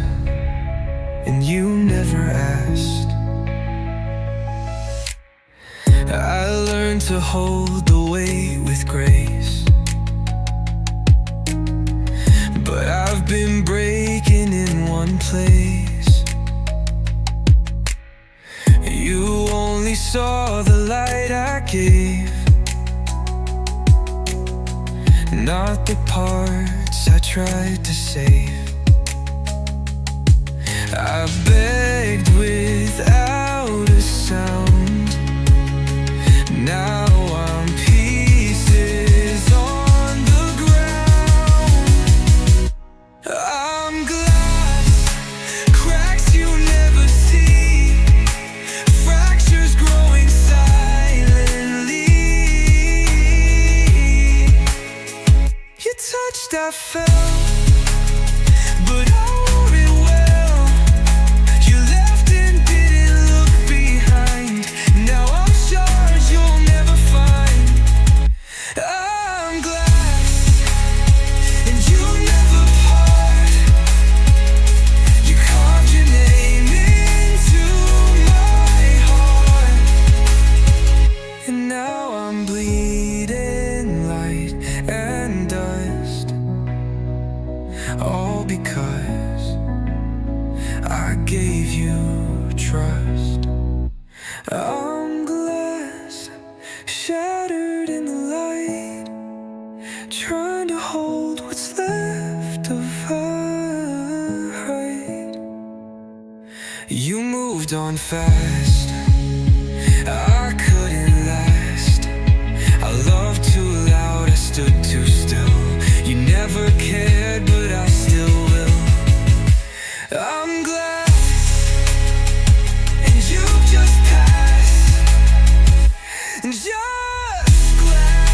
and you never asked. I learned to hold the weight with grace, but I've been breaking in one place. You only saw the light I gave, not the parts I tried to save. I begged without a sound. Now I'm pieces on the ground. I'm glass, cracks you never see, fractures growing silently. You touched, I fell, but I wore it well. You left and didn't look behind. Now I'm shards you'll never find. I'm glass, and you never part. You carved your name into my heart, and now I'm bleeding light and dust, all because I gave you trust. I'm glass, shattered in the light, trying to hold what's left of her. You moved on fast, I couldn't last. I loved too loud, I stood too still. You never cared, but I still will. I'm glass, and you just passed. Just glad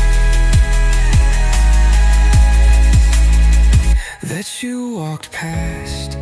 that you walked past.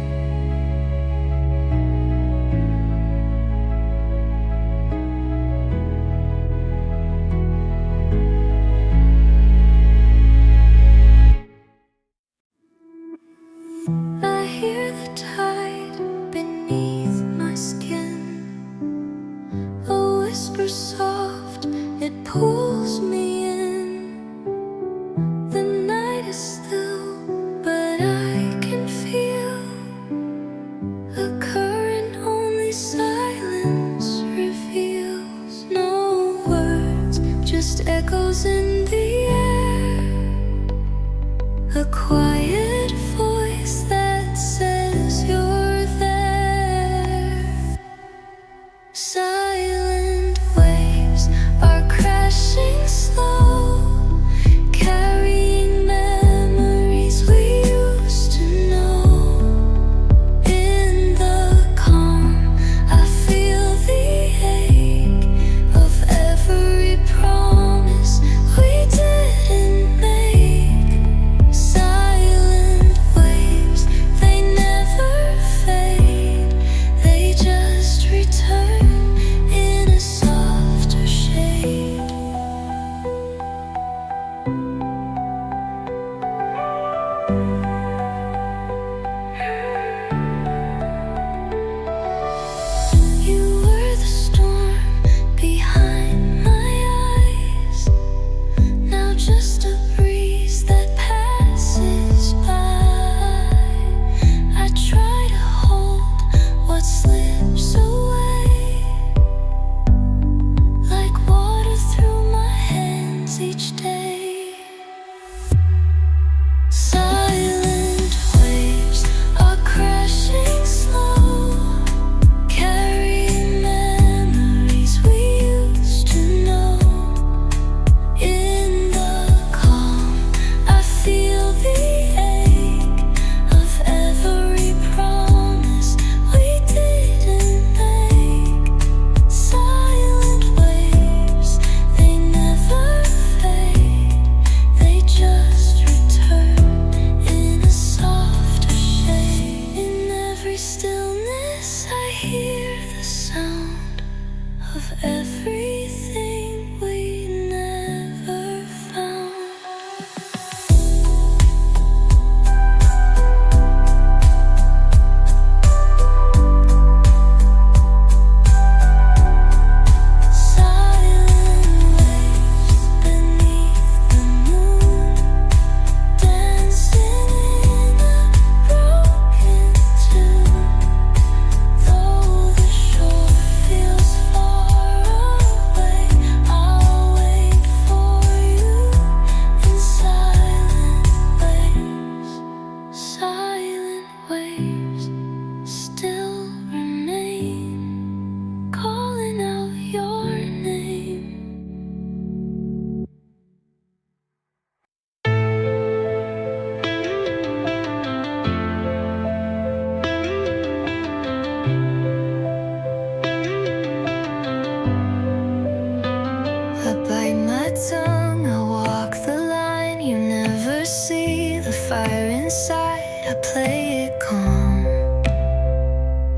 fire inside, I play it calm.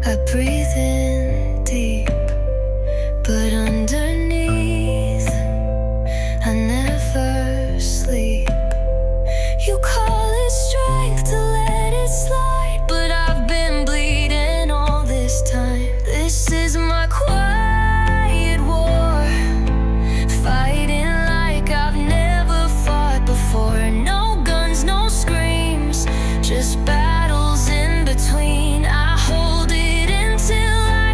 I breathe in deep, but underneath I never sleep. You call it strength to let it slide, but I've been bleeding all this time. This is my quiet war, fighting like I've never fought before. No guns, no screams, just battles in between. I hold it until I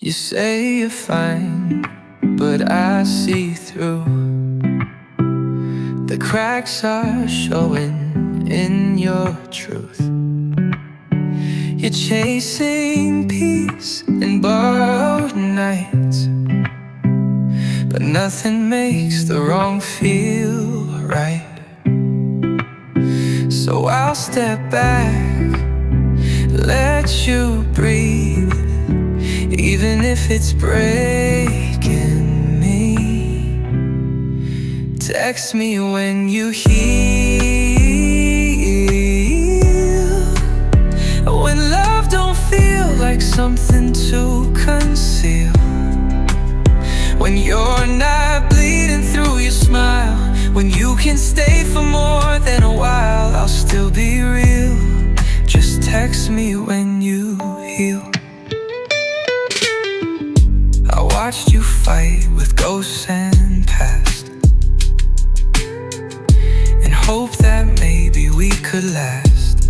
You say you're fine, but I see through. The cracks are showing in your truth. You're chasing peace in borrowed nights, but nothing makes the wrong feel right. So I'll step back, let you breathe, even if it's breaking me. Text me when you heal, when love don't feel like something to conceal, when you're not bleeding through your smile, when you can stay for more than a while. I'll still be real. Just text me when you heal. I watched you fight with ghosts and past, and hope that maybe we could last.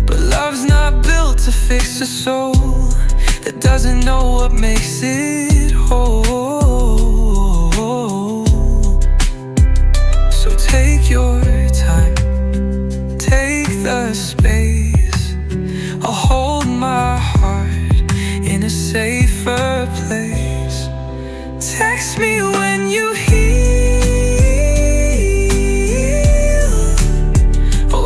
But love's not built to fix a soul that doesn't know what makes it whole. So take your time, take the space. I'll hold my heart in a safer place. Text me when you heal,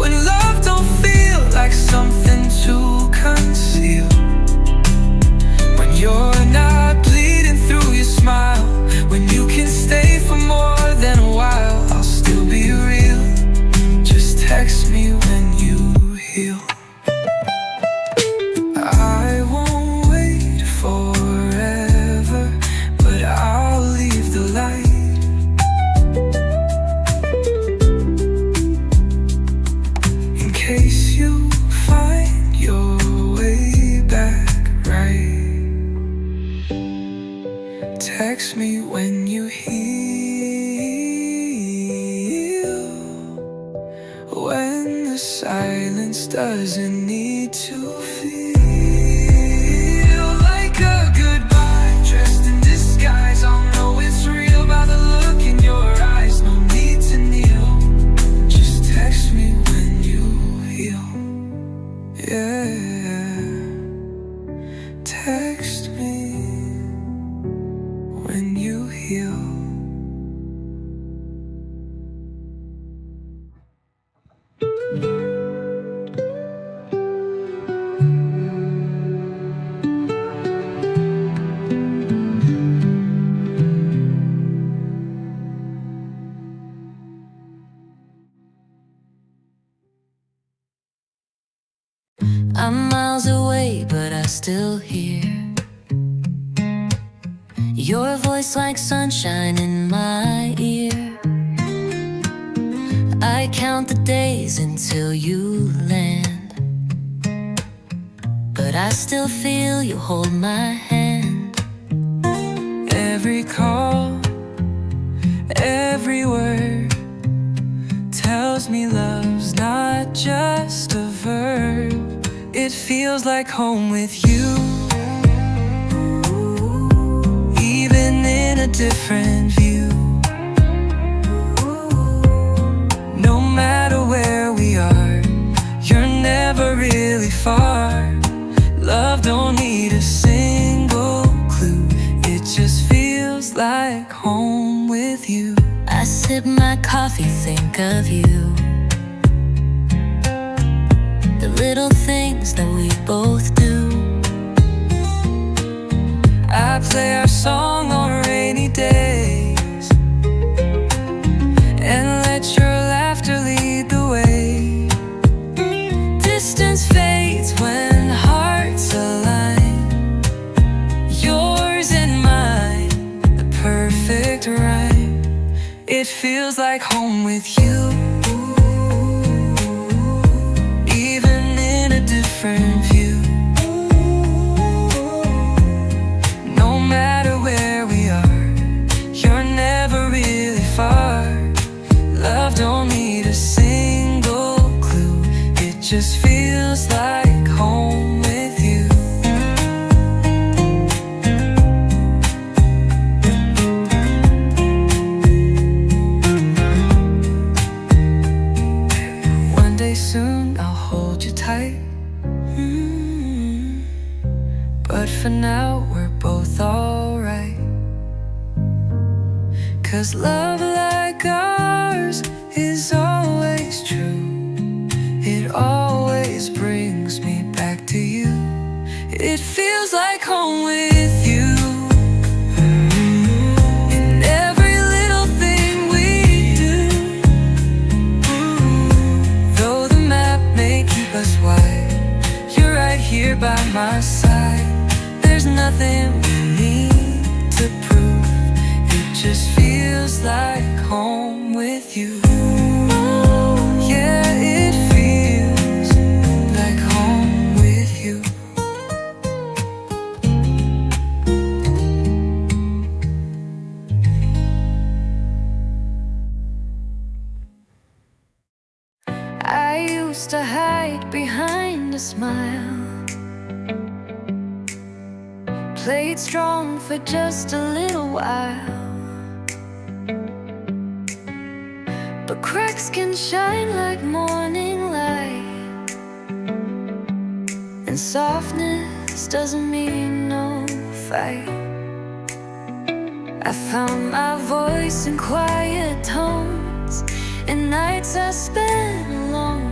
when love don't feel like something to conceal, when you're not bleeding through your smile, when you can stay for more than a while. I'll still be real. Just text me when you heal. I won't wait forever, but I'll leave the light. In case you find your way back right. Text me when you heal, when the silence doesn't need to feel like a goodbye dressed in disguise. I'll know it's real by the look in your eyes. No need to kneel. Just text me when you heal. Yeah, text me when you heal. I'm miles away, but I still hear your voice like sunshine in my ear. I count the days until you land, but I still feel you hold my hand. Every call, every word tells me love's not just a verb. It feels like home with you, even in a different view. No matter where we are, you're never really far. Love don't need a single clue. It just feels like home with you. I sip my coffee, think of you, the little things that we both do. I play our song on rainy days and let your laughter lead the way. Distance fades when hearts align, yours and mine, The perfect rhyme. It feels like home with you, even in a different view. No matter where we are, you're never really far. Love don't need a single clue. It just feels like home with you. soon I'll hold you tight. But for now we're both alright. 'Cause love like ours is always true. It always brings me back to you. It feels like home with you. In every little thing we do. Though the map may keep us wide, you're right here by my side. There's nothing we need to prove. It just feels like home with you. Yeah, it feels like home with you. I used to hide behind a smile, played strong for just a little while. But cracks can shine like morning light, and softness doesn't mean no fight. I found my voice in quiet tones, and nights I spent alone.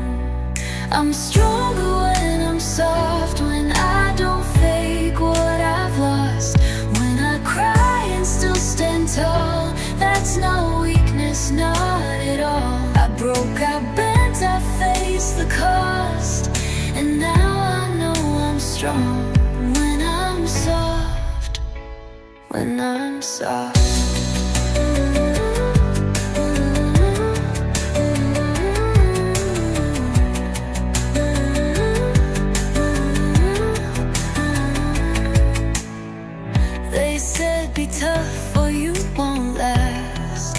I'm stronger when I'm soft, when I don't fake what I've lost, when I cry and still stand tall. That's no weakness, not at all. I broke, I bent, I faced the cost, and now I know I'm strong when I'm soft, when I'm soft. They said be tough or you won't last,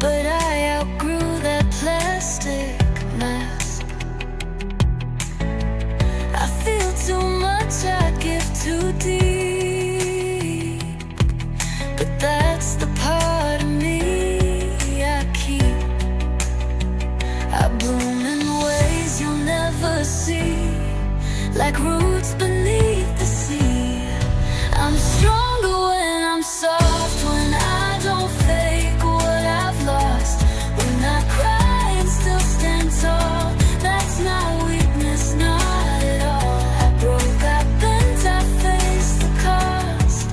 but I outgrew that plastic mask. I feel too much, I give too deep, but that's the part of me I keep. I bloom in ways you'll never see, like roots beneath the sea. I'm stronger when I'm soft, when I don't fake what I've lost, when I cry and still stand tall. That's not weakness, not at all. I broke, I bent, I faced the cost,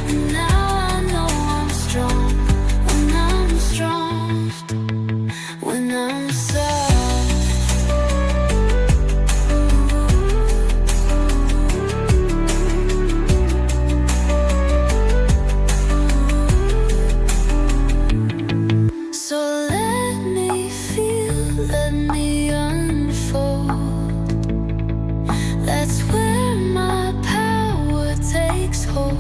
and now I know I'm strong when I'm strong, when I'm soft. So let me feel, let me unfold. That's where my power takes hold.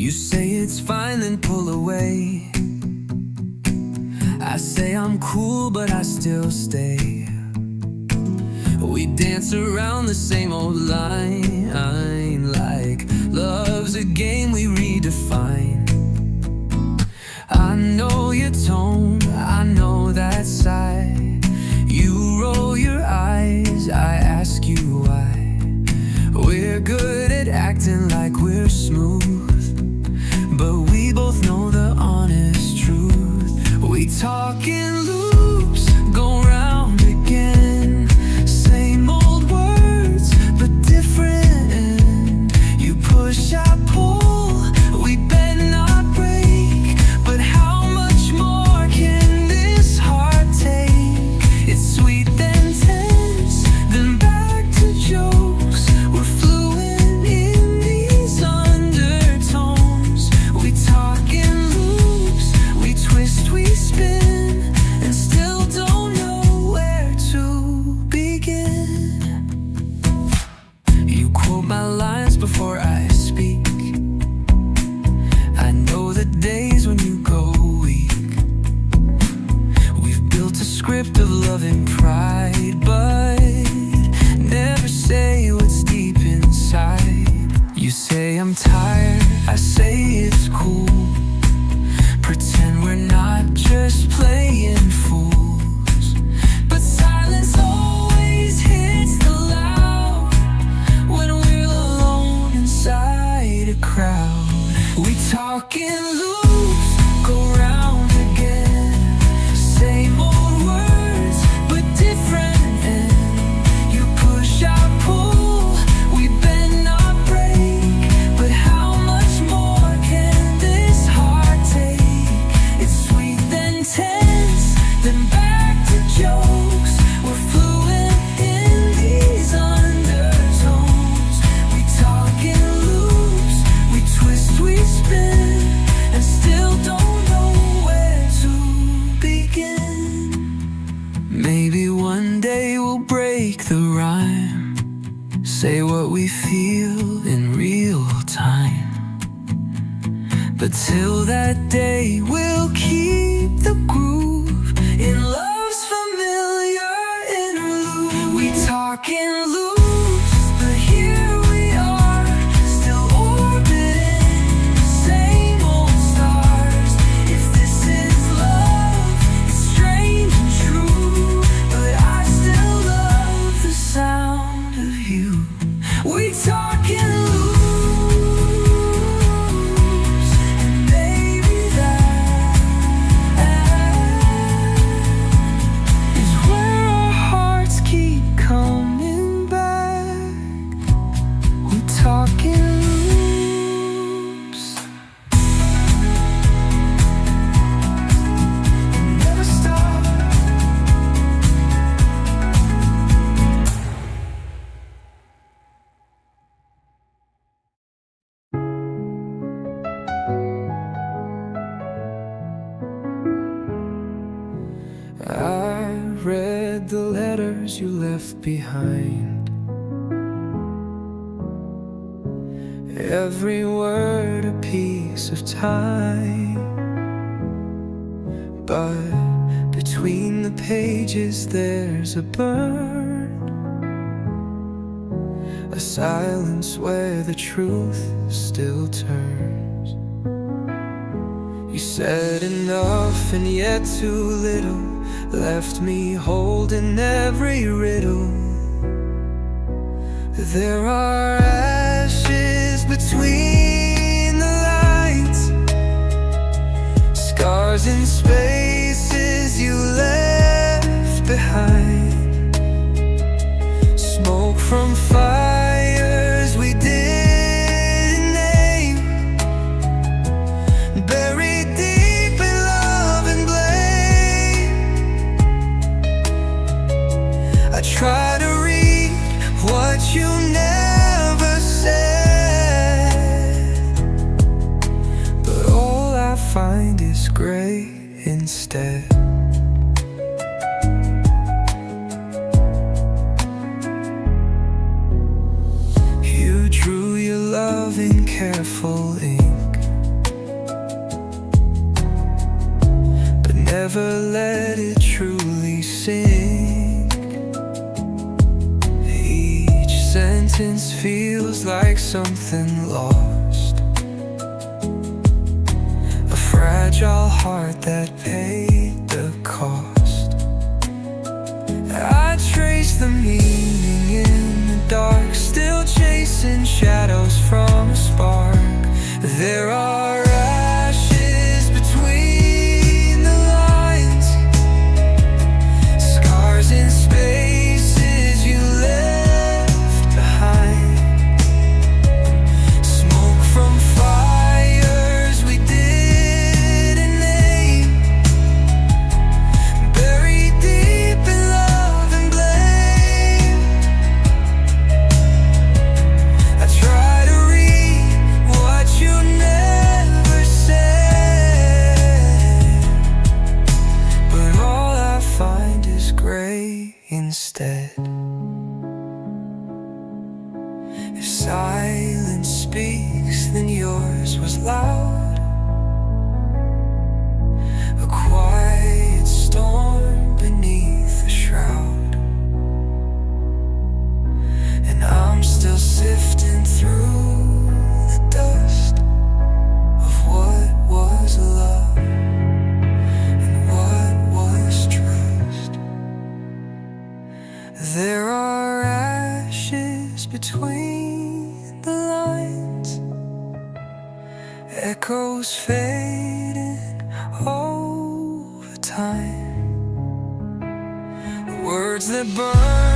You say it's fine, then pull away. I say I'm cool, but I still stay. We dance around the same old line, like love's a game we redefine. I know your tone, I know that sigh. You roll your eyes, I ask you why. We're good at acting like we're smooth, but we both know the honest truth. We talk in loops, go round again. Same old words, but different. You push, I pull, we bet not break. But how much more can script of love and pride, but never say what's deep inside. You say I'm tired, I say it's cool. Pretend we're not just playing fools, but silence always hits the loud when we're alone inside a crowd. We talk in loops, go round again, same old words but different end. You push, I pull, we bend not break, but how much more can this heart take? It's sweet then tense, then back to jokes. We're fluent in these undertones. We talk in loops, we twist, we spin, and still don't know where to begin. Maybe one day we'll break the rhyme, say what we feel in real time. But till that day, we'll keep the groove in love's familiar interlude. We talk in loops, but here we are, still orbiting the same old stars. If this is love, it's strange and true, but I still love the sound of you. We talk in loops, and maybe that is where our hearts keep coming back. We talk in loops, never stop. I read the letters you left behind, every word a piece of time. But between the pages there's a burn, a silence where the truth still turns. You said enough and yet too little, left me holding every riddle. There are ashes between the lines, scars in spaces you left behind, smoke from fires we didn't name, buried deep in love and blame. I try to read what you never said, but all I find is gray instead. You drew your love in careful ink, but never let it truly sink. Each sentence feels like something lost, a fragile heart that paid the cost. I trace the meaning in the dark, still chasing shadows from a spark. There are ashes between the lines, scars in spaces you left behind, smoke from fires we didn't name, buried deep in love and blame. I try to read what you never said, but all I find is gray instead. If silence speaks, then yours was loud, a quiet storm beneath between the lines, echoes fading over time, words that burn